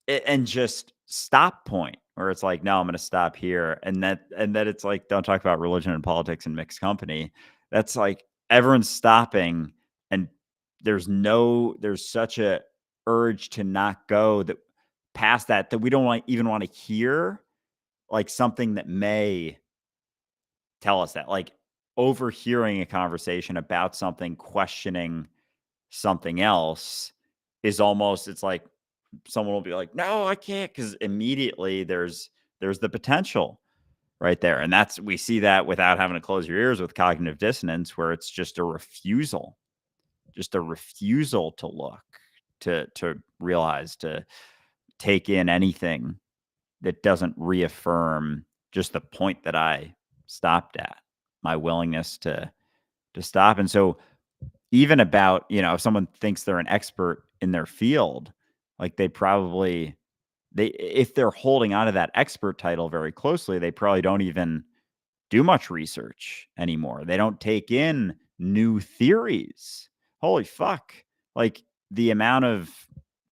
and just stop point where it's like, no, I'm going to stop here. And that it's like, don't talk about religion and politics and mixed company. That's like everyone's stopping, and there's such a urge to not go that past that we don't even want to hear like something that may tell us that, like overhearing a conversation about something, questioning something else is almost, it's like someone will be like, no, I can't, because immediately there's the potential right there. And we see that without having to close your ears with cognitive dissonance, where it's just a refusal to look, to realize, to take in anything that doesn't reaffirm just the point that I stopped at, my willingness to stop. And so even about, if someone thinks they're an expert in their field, like if they're holding on to that expert title very closely, they probably don't even do much research anymore. They don't take in new theories. Holy fuck. Like the amount of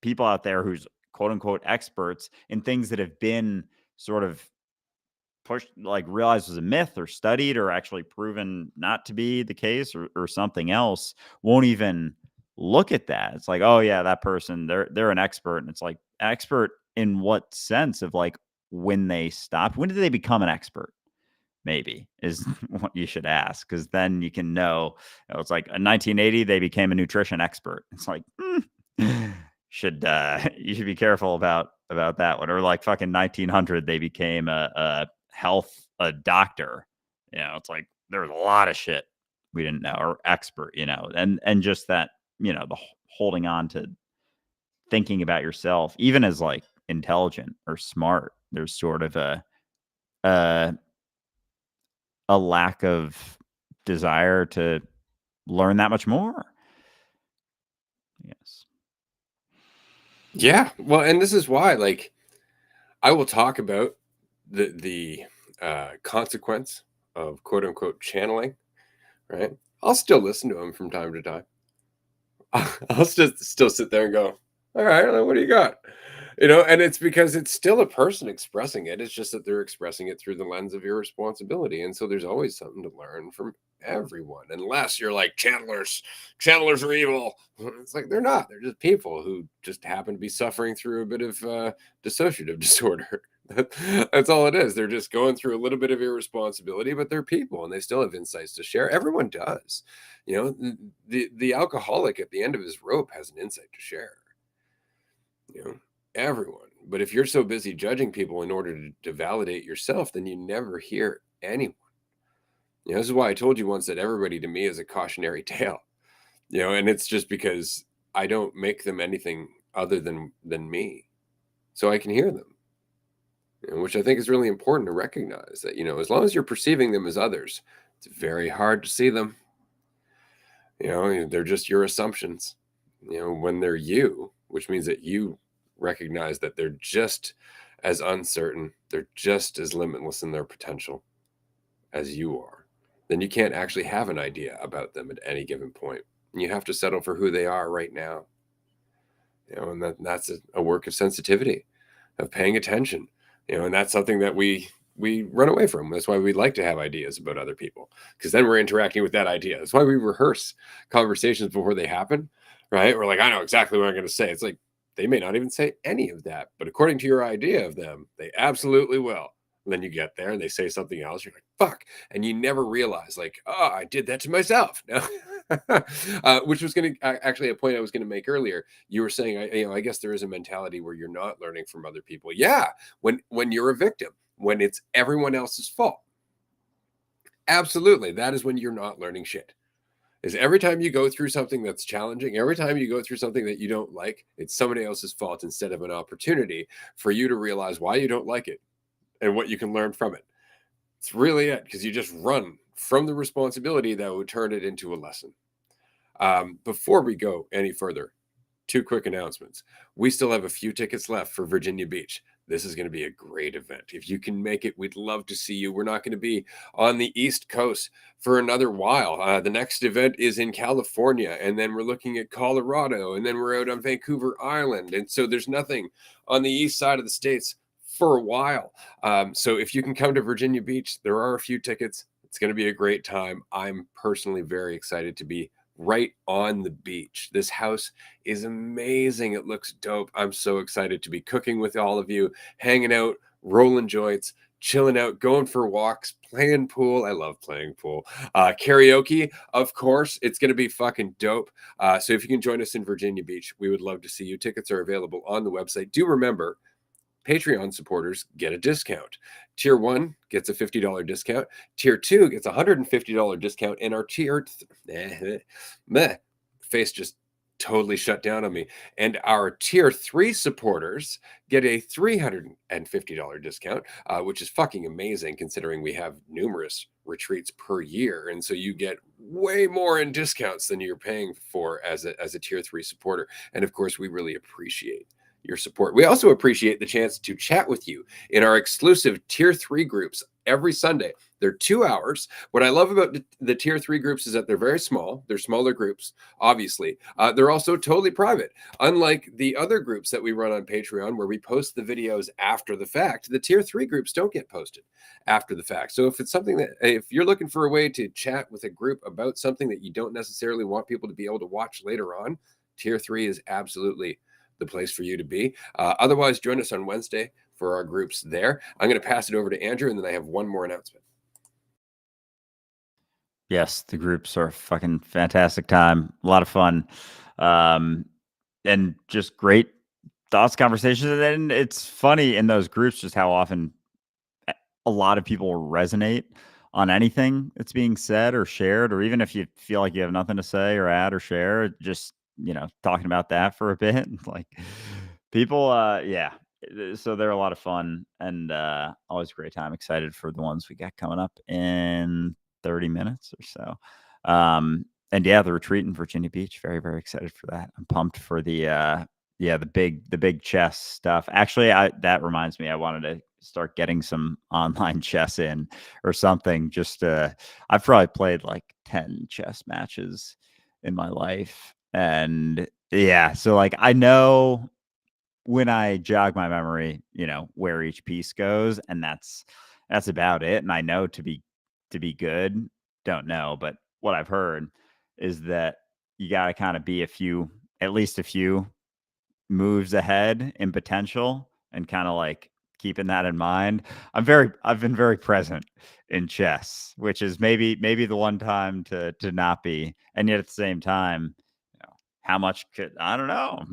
people out there who's quote unquote experts in things that have been sort of pushed, like realized was a myth or studied or actually proven not to be the case, or something else, won't even look at that. It's like, oh yeah, that person, they're an expert. And it's like, expert in what sense? Of like, when did they become an expert? Maybe is what you should ask, because then you can know. It's like in 1980 they became a nutrition expert. It's like, should you should be careful about that one. Or like fucking 1900 they became a health a doctor. It's like there's a lot of shit we didn't know, or expert, and just that, the holding on to thinking about yourself, even as like intelligent or smart. There's sort of a a lack of desire to learn that much more. Yes. Yeah. Well, and this is why, like, I will talk about the consequence of quote unquote channeling, right? I'll still listen to them from time to time. I'll still sit there and go, all right, what do you got? And it's because it's still a person expressing it. It's just that they're expressing it through the lens of irresponsibility. And so there's always something to learn from everyone, unless you're like channelers are evil. It's like they're not. They're just people who just happen to be suffering through a bit of dissociative disorder. That's all it is. They're just going through a little bit of irresponsibility, but they're people and they still have insights to share. Everyone does. The alcoholic at the end of his rope has an insight to share. You know, everyone. But if you're so busy judging people in order to validate yourself, then you never hear anyone. This is why I told you once that everybody to me is a cautionary tale. And it's just because I don't make them anything other than me, so I can hear them. Which I think is really important to recognize that, as long as you're perceiving them as others, it's very hard to see them. They're just your assumptions. When they're you, which means that you recognize that they're just as uncertain, they're just as limitless in their potential as you are, then you can't actually have an idea about them at any given point. You have to settle for who they are right now. And that's a work of sensitivity, of paying attention. And that's something that we run away from. That's why we like to have ideas about other people, because then we're interacting with that idea. That's why we rehearse conversations before they happen, right? We're like, I know exactly what I'm going to say. It's like they may not even say any of that, but according to your idea of them, they absolutely will. And then you get there and they say something else. You're like, fuck. And you never realize, like, oh, I did that to myself. No. Which was going to actually a point I was going to make earlier. You were saying, I guess there is a mentality where you're not learning from other people. Yeah. When you're a victim, when it's everyone else's fault. Absolutely. That is when you're not learning shit. Is every time you go through something that's challenging, every time you go through something that you don't like, it's somebody else's fault instead of an opportunity for you to realize why you don't like it and what you can learn from it. It's really it, because you just run from the responsibility that would turn it into a lesson. Before we go any further, 2 quick announcements. We still have a few tickets left for Virginia Beach. This is going to be a great event. If you can make it, we'd love to see you. We're not going to be on the East Coast for another while. The next event is in California, and then we're looking at Colorado, and then we're out on Vancouver Island. And so there's nothing on the east side of the States for a while. So if you can come to Virginia Beach, there are a few tickets. It's going to be a great time. I'm personally very excited to be right on the beach. This house is amazing. It looks dope. I'm so excited to be cooking with all of you, hanging out, rolling joints, chilling out, going for walks, playing pool. I love playing pool. Karaoke, of course. It's going to be fucking dope. So if you can join us in Virginia Beach, we would love to see you. Tickets are available on the website. Do remember, Patreon supporters get a discount. Tier 1 gets a $50 discount. Tier 2 gets a $150 discount. And our face just totally shut down on me. And our Tier 3 supporters get a $350 discount, which is fucking amazing considering we have numerous retreats per year. And so you get way more in discounts than you're paying for as a Tier 3 supporter. And of course, we really appreciate your support. We also appreciate the chance to chat with you in our exclusive Tier 3 groups every Sunday. They're 2 hours. What I love about the Tier 3 groups is that they're very small. They're smaller groups, obviously. They're also totally private. Unlike the other groups that we run on Patreon, where we post the videos after the fact, the Tier 3 groups don't get posted after the fact. So if you're looking for a way to chat with a group about something that you don't necessarily want people to be able to watch later on, Tier 3 is absolutely the place for you to be. Otherwise, join us on Wednesday for our groups there. I'm going to pass it over to Andrew, and then I have one more announcement. Yes, the groups are a fucking fantastic time. A lot of fun. And just great thoughts, conversations. And then it's funny in those groups just how often a lot of people resonate on anything that's being said or shared, or even if you feel like you have nothing to say or add or share, just, talking about that for a bit. Like people, yeah. So they're a lot of fun and always a great time. Excited for the ones we got coming up in 30 minutes or so. And yeah, the retreat in Virginia Beach. Very, very excited for that. I'm pumped for the big chess stuff. Actually, that reminds me, I wanted to start getting some online chess in or something. Just I've probably played like 10 chess matches in my life. And yeah, so like I know when I jog my memory, where each piece goes, and that's about it. And I know to be good, don't know, but what I've heard is that you got to kind of be at least a few moves ahead in potential and kind of like keeping that in mind. I've been very present in chess, which is maybe the one time to not be. And yet at the same time, how much could I don't know.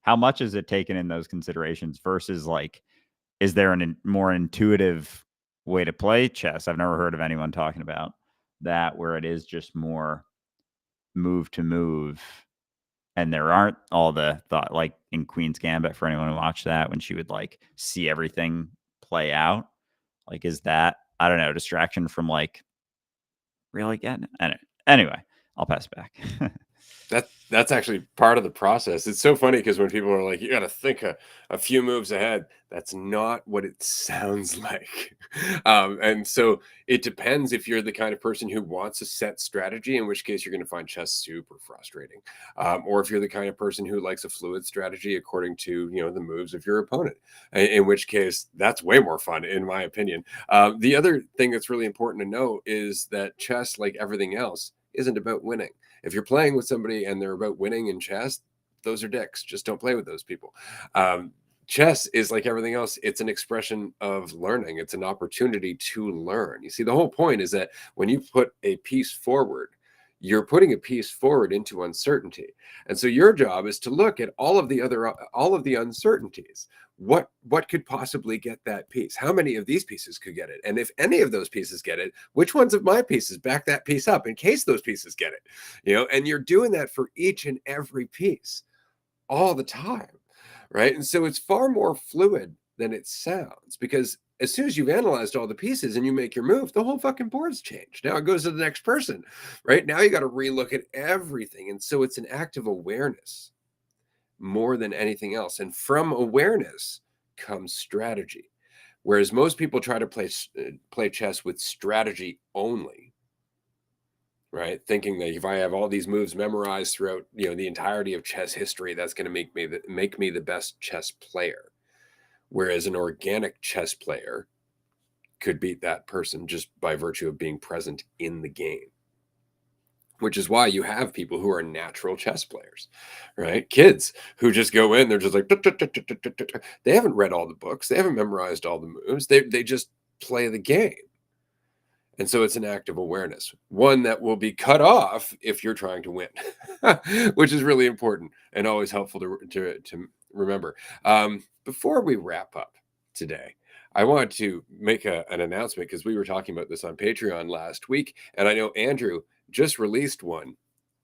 How much is it taken in those considerations versus like, is there more intuitive way to play chess? I've never heard of anyone talking about that where it is just more move to move and there aren't all the thought, like in Queen's Gambit, for anyone who watched that, when she would like see everything play out. Like, is that, I don't know, distraction from like really getting it? Anyway, I'll pass back. That's actually part of the process. It's so funny because when people are like, "You gotta think a few moves ahead," that's not what it sounds like. And so it depends if you're the kind of person who wants a set strategy, in which case you're gonna find chess super frustrating. Or if you're the kind of person who likes a fluid strategy according to, the moves of your opponent, in which case that's way more fun, in my opinion. The other thing that's really important to know is that chess, like everything else, isn't about winning. If you're playing with somebody and they're about winning in chess, those are dicks. Just don't play with those people. Chess is like everything else. It's an expression of learning. It's an opportunity to learn. You see, the whole point is that when you put a piece forward, you're putting a piece forward into uncertainty. And so your job is to look at all of the uncertainties. What could possibly get that piece? How many of these pieces could get it? And if any of those pieces get it, which ones of my pieces back that piece up in case those pieces get it? And you're doing that for each and every piece all the time, right? And so it's far more fluid than it sounds, because as soon as you've analyzed all the pieces and you make your move, the whole fucking board's changed. Now it goes to the next person, right? Now you got to relook at everything. And so it's an act of awareness more than anything else. And from awareness comes strategy. Whereas most people try to play chess with strategy only, right? Thinking that if I have all these moves memorized throughout, the entirety of chess history, that's going to make me the best chess player. Whereas an organic chess player could beat that person just by virtue of being present in the game. Which is why you have people who are natural chess players, right? Kids who just go in, they're just like, "Tut, tut, tut, tut, tut, tut, tut." They haven't read all the books, they haven't memorized all the moves. They just play the game. And so it's an act of awareness, one that will be cut off if you're trying to win, which is really important and always helpful to remember. Before we wrap up today, I want to make an announcement, because we were talking about this on Patreon last week. And I know Andrew just released one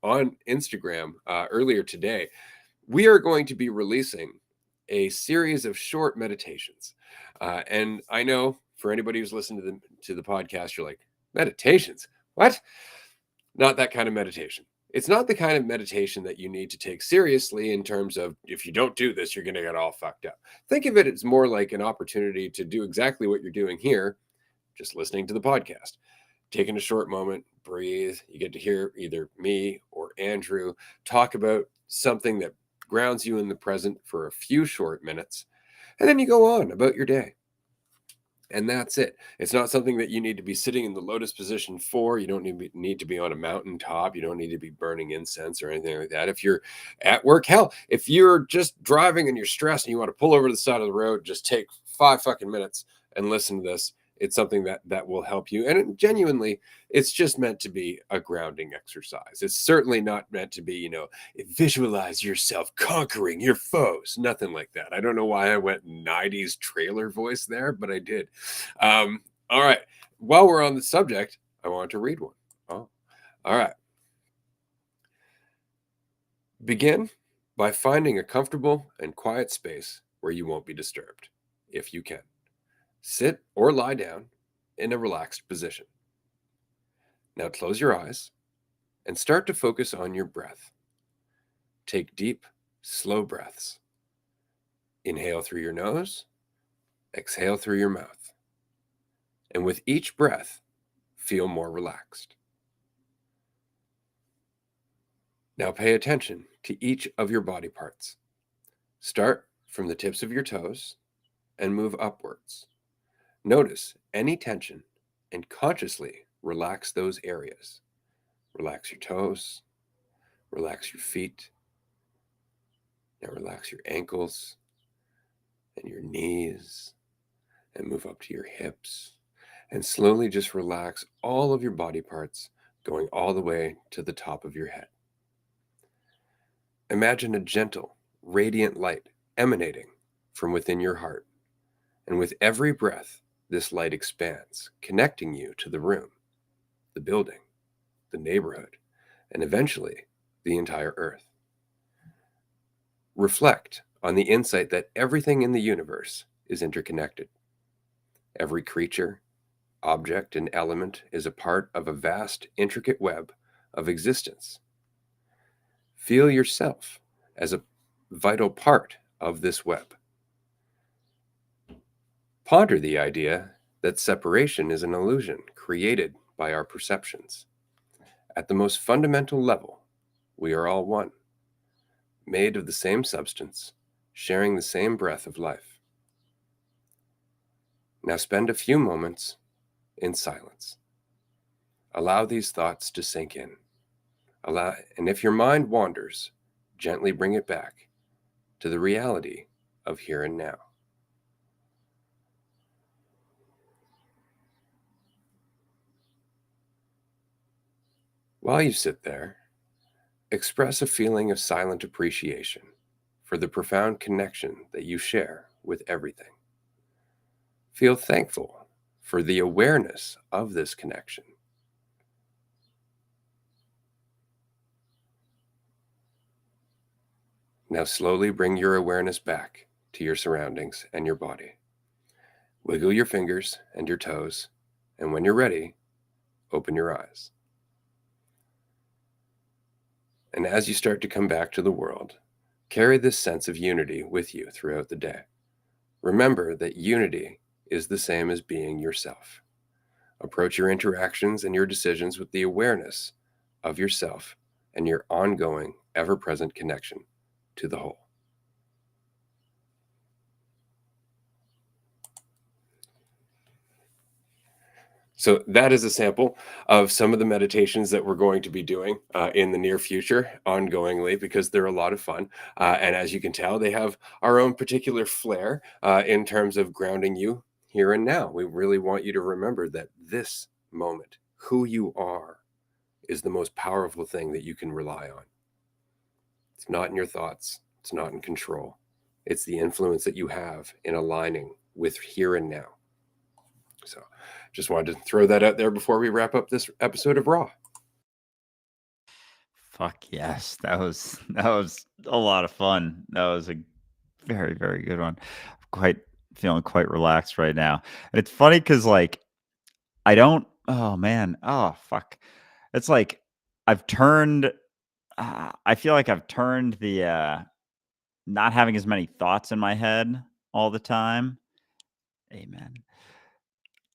on Instagram earlier today. We are going to be releasing a series of short meditations. And I know for anybody who's listened to the podcast, you're like, meditations? What? Not that kind of meditation. It's not the kind of meditation that you need to take seriously, in terms of, if you don't do this, you're going to get all fucked up. Think of it as more like an opportunity to do exactly what you're doing here, just listening to the podcast. Taking a short moment, breathe. You get to hear either me or Andrew talk about something that grounds you in the present for a few short minutes, and then you go on about your day. And that's it. It's not something that you need to be sitting in the lotus position for. You don't need to be on a mountaintop. You don't need to be burning incense or anything like that. If you're at work, hell, if you're just driving and you're stressed and you want to pull over to the side of the road, just take 5 fucking minutes and listen to this. It's something that will help you. And genuinely, it's just meant to be a grounding exercise. It's certainly not meant to be, visualize yourself conquering your foes. Nothing like that. I don't know why I went 90s trailer voice there, but I did. All right. While we're on the subject, I want to read one. Oh, all right. Begin by finding a comfortable and quiet space where you won't be disturbed, if you can. Sit or lie down in a relaxed position. Now close your eyes and start to focus on your breath. Take deep, slow breaths. Inhale through your nose, exhale through your mouth. And with each breath, feel more relaxed. Now pay attention to each of your body parts. Start from the tips of your toes and move upwards. Notice any tension and consciously relax those areas. Relax your toes, relax your feet. Now relax your ankles and your knees, and move up to your hips. And slowly just relax all of your body parts, going all the way to the top of your head. Imagine a gentle, radiant light emanating from within your heart. And with every breath, this light expands, connecting you to the room, the building, the neighborhood, and eventually the entire earth. Reflect on the insight that everything in the universe is interconnected. Every creature, object, and element is a part of a vast, intricate web of existence. Feel yourself as a vital part of this web. Ponder the idea that separation is an illusion created by our perceptions. At the most fundamental level, we are all one, made of the same substance, sharing the same breath of life. Now spend a few moments in silence. Allow these thoughts to sink in. And if your mind wanders, gently bring it back to the reality of here and now. While you sit there, express a feeling of silent appreciation for the profound connection that you share with everything. Feel thankful for the awareness of this connection. Now slowly bring your awareness back to your surroundings and your body. Wiggle your fingers and your toes, and when you're ready, open your eyes. And as you start to come back to the world, carry this sense of unity with you throughout the day. Remember that unity is the same as being yourself. Approach your interactions and your decisions with the awareness of yourself and your ongoing, ever present connection to the whole. So that is a sample of some of the meditations that we're going to be doing in the near future, ongoingly, because they're a lot of fun. And as you can tell, they have our own particular flair in terms of grounding you here and now. We really want you to remember that this moment, who you are, is the most powerful thing that you can rely on. It's not in your thoughts, it's not in control. It's the influence that you have in aligning with here and now. So just wanted to throw that out there before we wrap up this episode of Raw. Fuck yes. That was a lot of fun. That was a very, very good one. Quite feeling quite relaxed right now. And it's funny because like I don't oh man. Oh fuck. It's like I've turned I feel like I've turned the not having as many thoughts in my head all the time. Amen.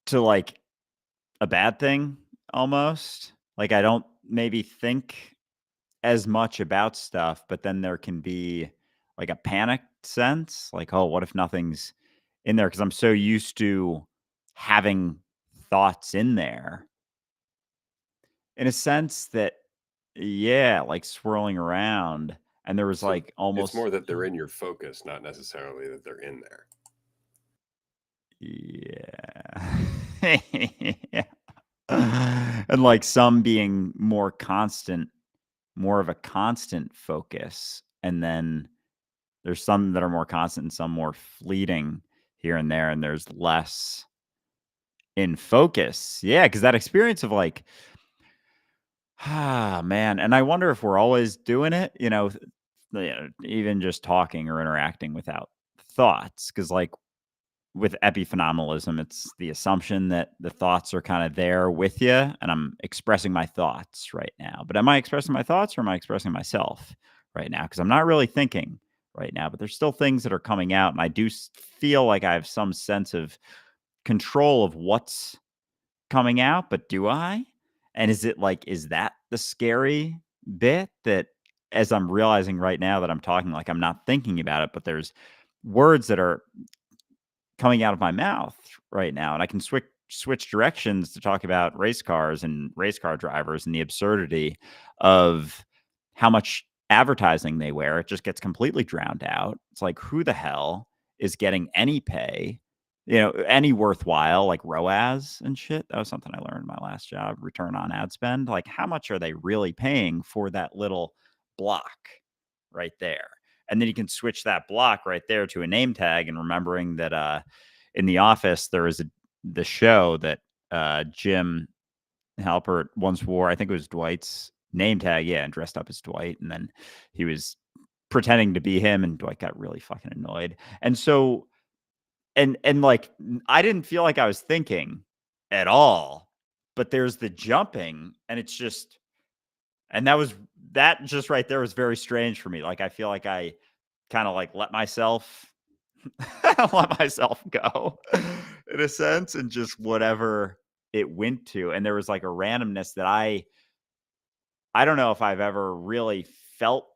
To like a bad thing almost. Like I don't maybe think as much about stuff, but then there can be like a panicked sense, like, oh, what if nothing's in there? Because I'm so used to having thoughts in there in a sense that, yeah, like swirling around. And there was So like it's almost, more that they're in your focus, not necessarily that they're in there. yeah. Yeah. And like some being more constant, more of a constant focus. And then there's some that are more constant and some more fleeting here and there, and there's less in focus. Yeah, because that experience of like, man, and I wonder if we're always doing it, even just talking or interacting without thoughts. Because like with epiphenomenalism, it's the assumption that the thoughts are kind of there with you, and I'm expressing my thoughts right now. But am I expressing my thoughts or am I expressing myself right now? Because I'm not really thinking right now, but there's still things that are coming out, and I do feel like I have some sense of control of what's coming out. But do I? And is it like, is that the scary bit that as I'm realizing right now that I'm talking, like I'm not thinking about it, but there's words that are coming out of my mouth right now, and I can switch directions to talk about race cars and race car drivers and the absurdity of how much advertising they wear. It just gets completely drowned out. It's like, who the hell is getting any pay, any worthwhile like ROAS and shit? That was something I learned in my last job, return on ad spend. Like, how much are they really paying for that little block right there? And then you can switch that block right there to a name tag, and remembering that in The Office there was the show that Jim Halpert once wore. I think it was Dwight's name tag, yeah, and dressed up as Dwight, and then he was pretending to be him and like got really fucking annoyed. And so and like I didn't feel like I was thinking at all, but there's the jumping and it's just and that just right there was very strange for me. Like I feel like I kind of like let myself let myself go in a sense and just whatever it went to. And there was like a randomness that I don't know if I've ever really felt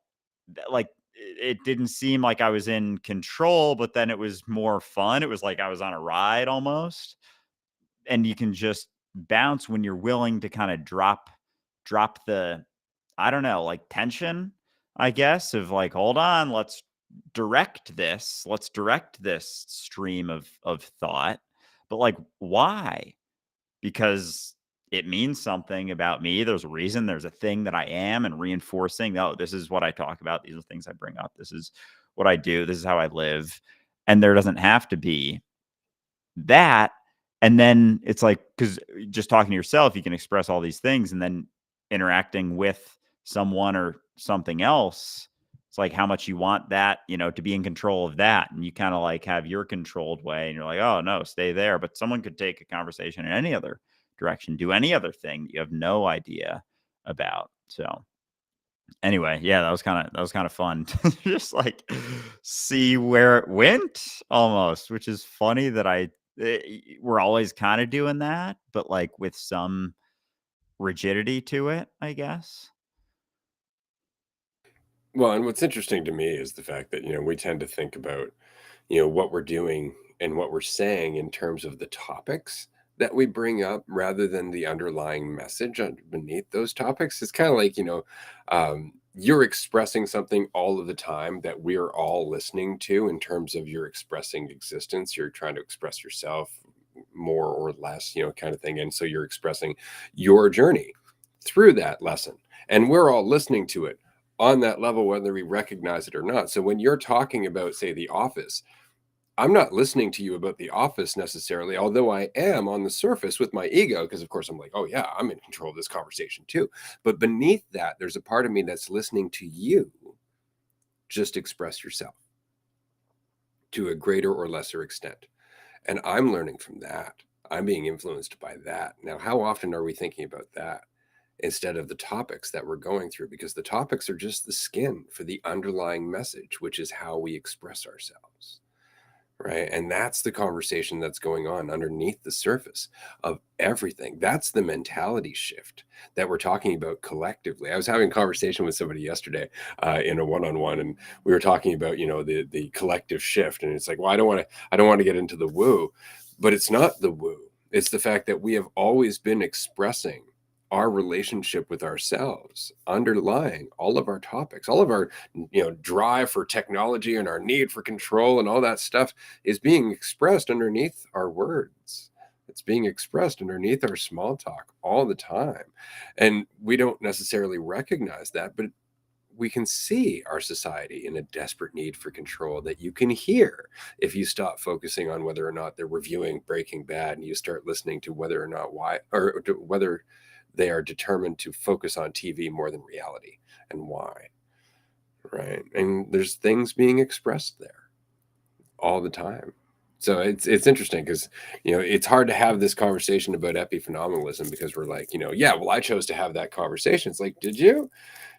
like it didn't seem like I was in control, but then it was more fun. It was like I was on a ride almost. And you can just bounce when you're willing to kind of drop the I don't know, like tension, I guess, of like, hold on, let's direct this stream of thought. But like, why? Because it means something about me. There's a reason, there's a thing that I am, and reinforcing, oh, this is what I talk about. These are things I bring up. This is what I do. This is how I live. And there doesn't have to be that. And then it's like, because just talking to yourself, you can express all these things, and then interacting with someone or something else, it's like how much you want that, to be in control of that. And you kind of like have your controlled way, and you're like, oh no, stay there. But someone could take a conversation in any other direction, do any other thing that you have no idea about. So anyway, yeah, that was kind of fun to just like see where it went almost, which is funny that we're always kind of doing that, but like with some rigidity to it, I guess. Well, and what's interesting to me is the fact that, we tend to think about, what we're doing and what we're saying in terms of the topics that we bring up rather than the underlying message beneath those topics. It's kind of like, you're expressing something all of the time that we're all listening to in terms of your expressing existence. You're trying to express yourself more or less, kind of thing. And so you're expressing your journey through that lesson. And we're all listening to it on that level, whether we recognize it or not. So when you're talking about, say, The Office, I'm not listening to you about The Office necessarily, although I am on the surface with my ego, because of course I'm like, oh yeah, I'm in control of this conversation too. But beneath that, there's a part of me that's listening to you just express yourself to a greater or lesser extent. And I'm learning from that. I'm being influenced by that. Now, how often are we thinking about that instead of the topics that we're going through? Because the topics are just the skin for the underlying message, which is how we express ourselves. Right. And that's the conversation that's going on underneath the surface of everything. That's the mentality shift that we're talking about collectively. I was having a conversation with somebody yesterday in a one-on-one, and we were talking about, the collective shift. And it's like, well, I don't want to get into the woo, but it's not the woo. It's the fact that we have always been expressing our relationship with ourselves underlying all of our topics, all of our drive for technology and our need for control and all that stuff is being expressed underneath our words. It's being expressed underneath our small talk all the time, and we don't necessarily recognize that, but we can see our society in a desperate need for control that you can hear if you stop focusing on whether or not they're reviewing Breaking Bad and you start listening to whether or not why, or to whether they are determined to focus on TV more than reality, and why. Right. And there's things being expressed there all the time. So it's interesting because it's hard to have this conversation about epiphenomenalism because we're like, yeah, well, I chose to have that conversation. It's like, did you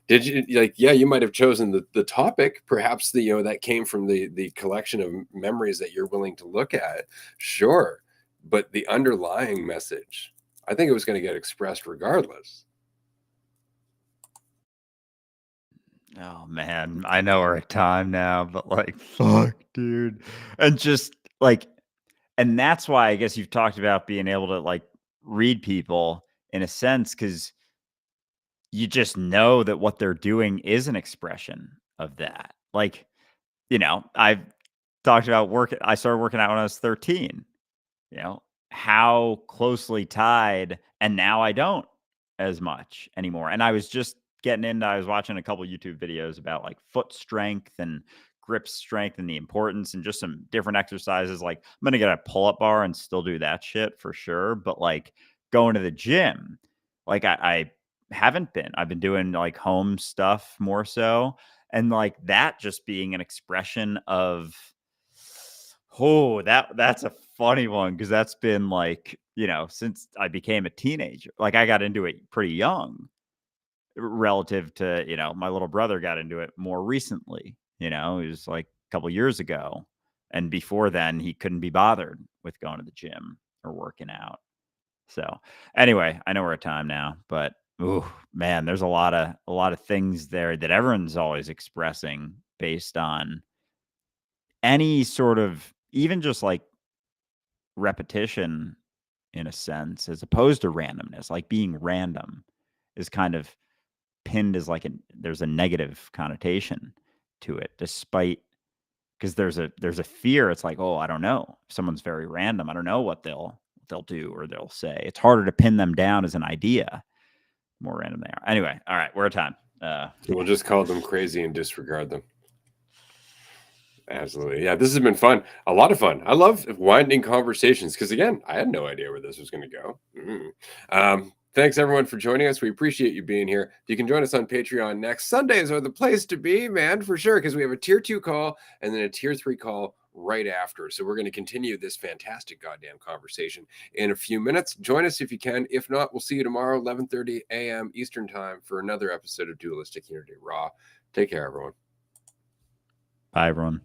like, yeah, you might have chosen the topic, perhaps that came from the collection of memories that you're willing to look at, sure, but the underlying message, I think it was going to get expressed regardless. Oh man, I know we're at time now, but like, fuck, dude. And just like, and that's why I guess you've talked about being able to like read people in a sense, because you just know that what they're doing is an expression of that. Like, I've talked about I started working out when I was 13, you know, how closely tied, and now I don't as much anymore. And I was just I was watching a couple YouTube videos about like foot strength and grip strength and the importance and just some different exercises. Like I'm gonna get a pull-up bar and still do that shit for sure. But like going to the gym, like I haven't been. I've been doing like home stuff more so. And like that just being an expression of, oh, that's a funny one, because that's been like, since I became a teenager. Like I got into it pretty young relative to, my little brother got into it more recently. It was like a couple years ago. And before then, he couldn't be bothered with going to the gym or working out. So anyway, I know we're at time now, but ooh, man, there's a lot of things there that everyone's always expressing based on any sort of, even just like repetition in a sense, as opposed to randomness. Like being random is kind of pinned as like there's a negative connotation to it, despite, because there's a fear. It's like, oh, I don't know. If someone's very random, I don't know what they'll do or they'll say. It's harder to pin them down as an idea. More random they are. Anyway, all right, we're at time. We'll just call them crazy and disregard them. Absolutely. Yeah, this has been fun. A lot of fun. I love winding conversations because, again, I had no idea where this was going to go. Thanks, everyone, for joining us. We appreciate you being here. You can join us on Patreon next. Sundays are the place to be, man, for sure, because we have a tier 2 call and then a tier 3 call right after. So we're going to continue this fantastic goddamn conversation in a few minutes. Join us if you can. If not, we'll see you tomorrow, 11:30 a.m. Eastern Time, for another episode of Dualistic Unity Raw. Take care, everyone. Bye, everyone.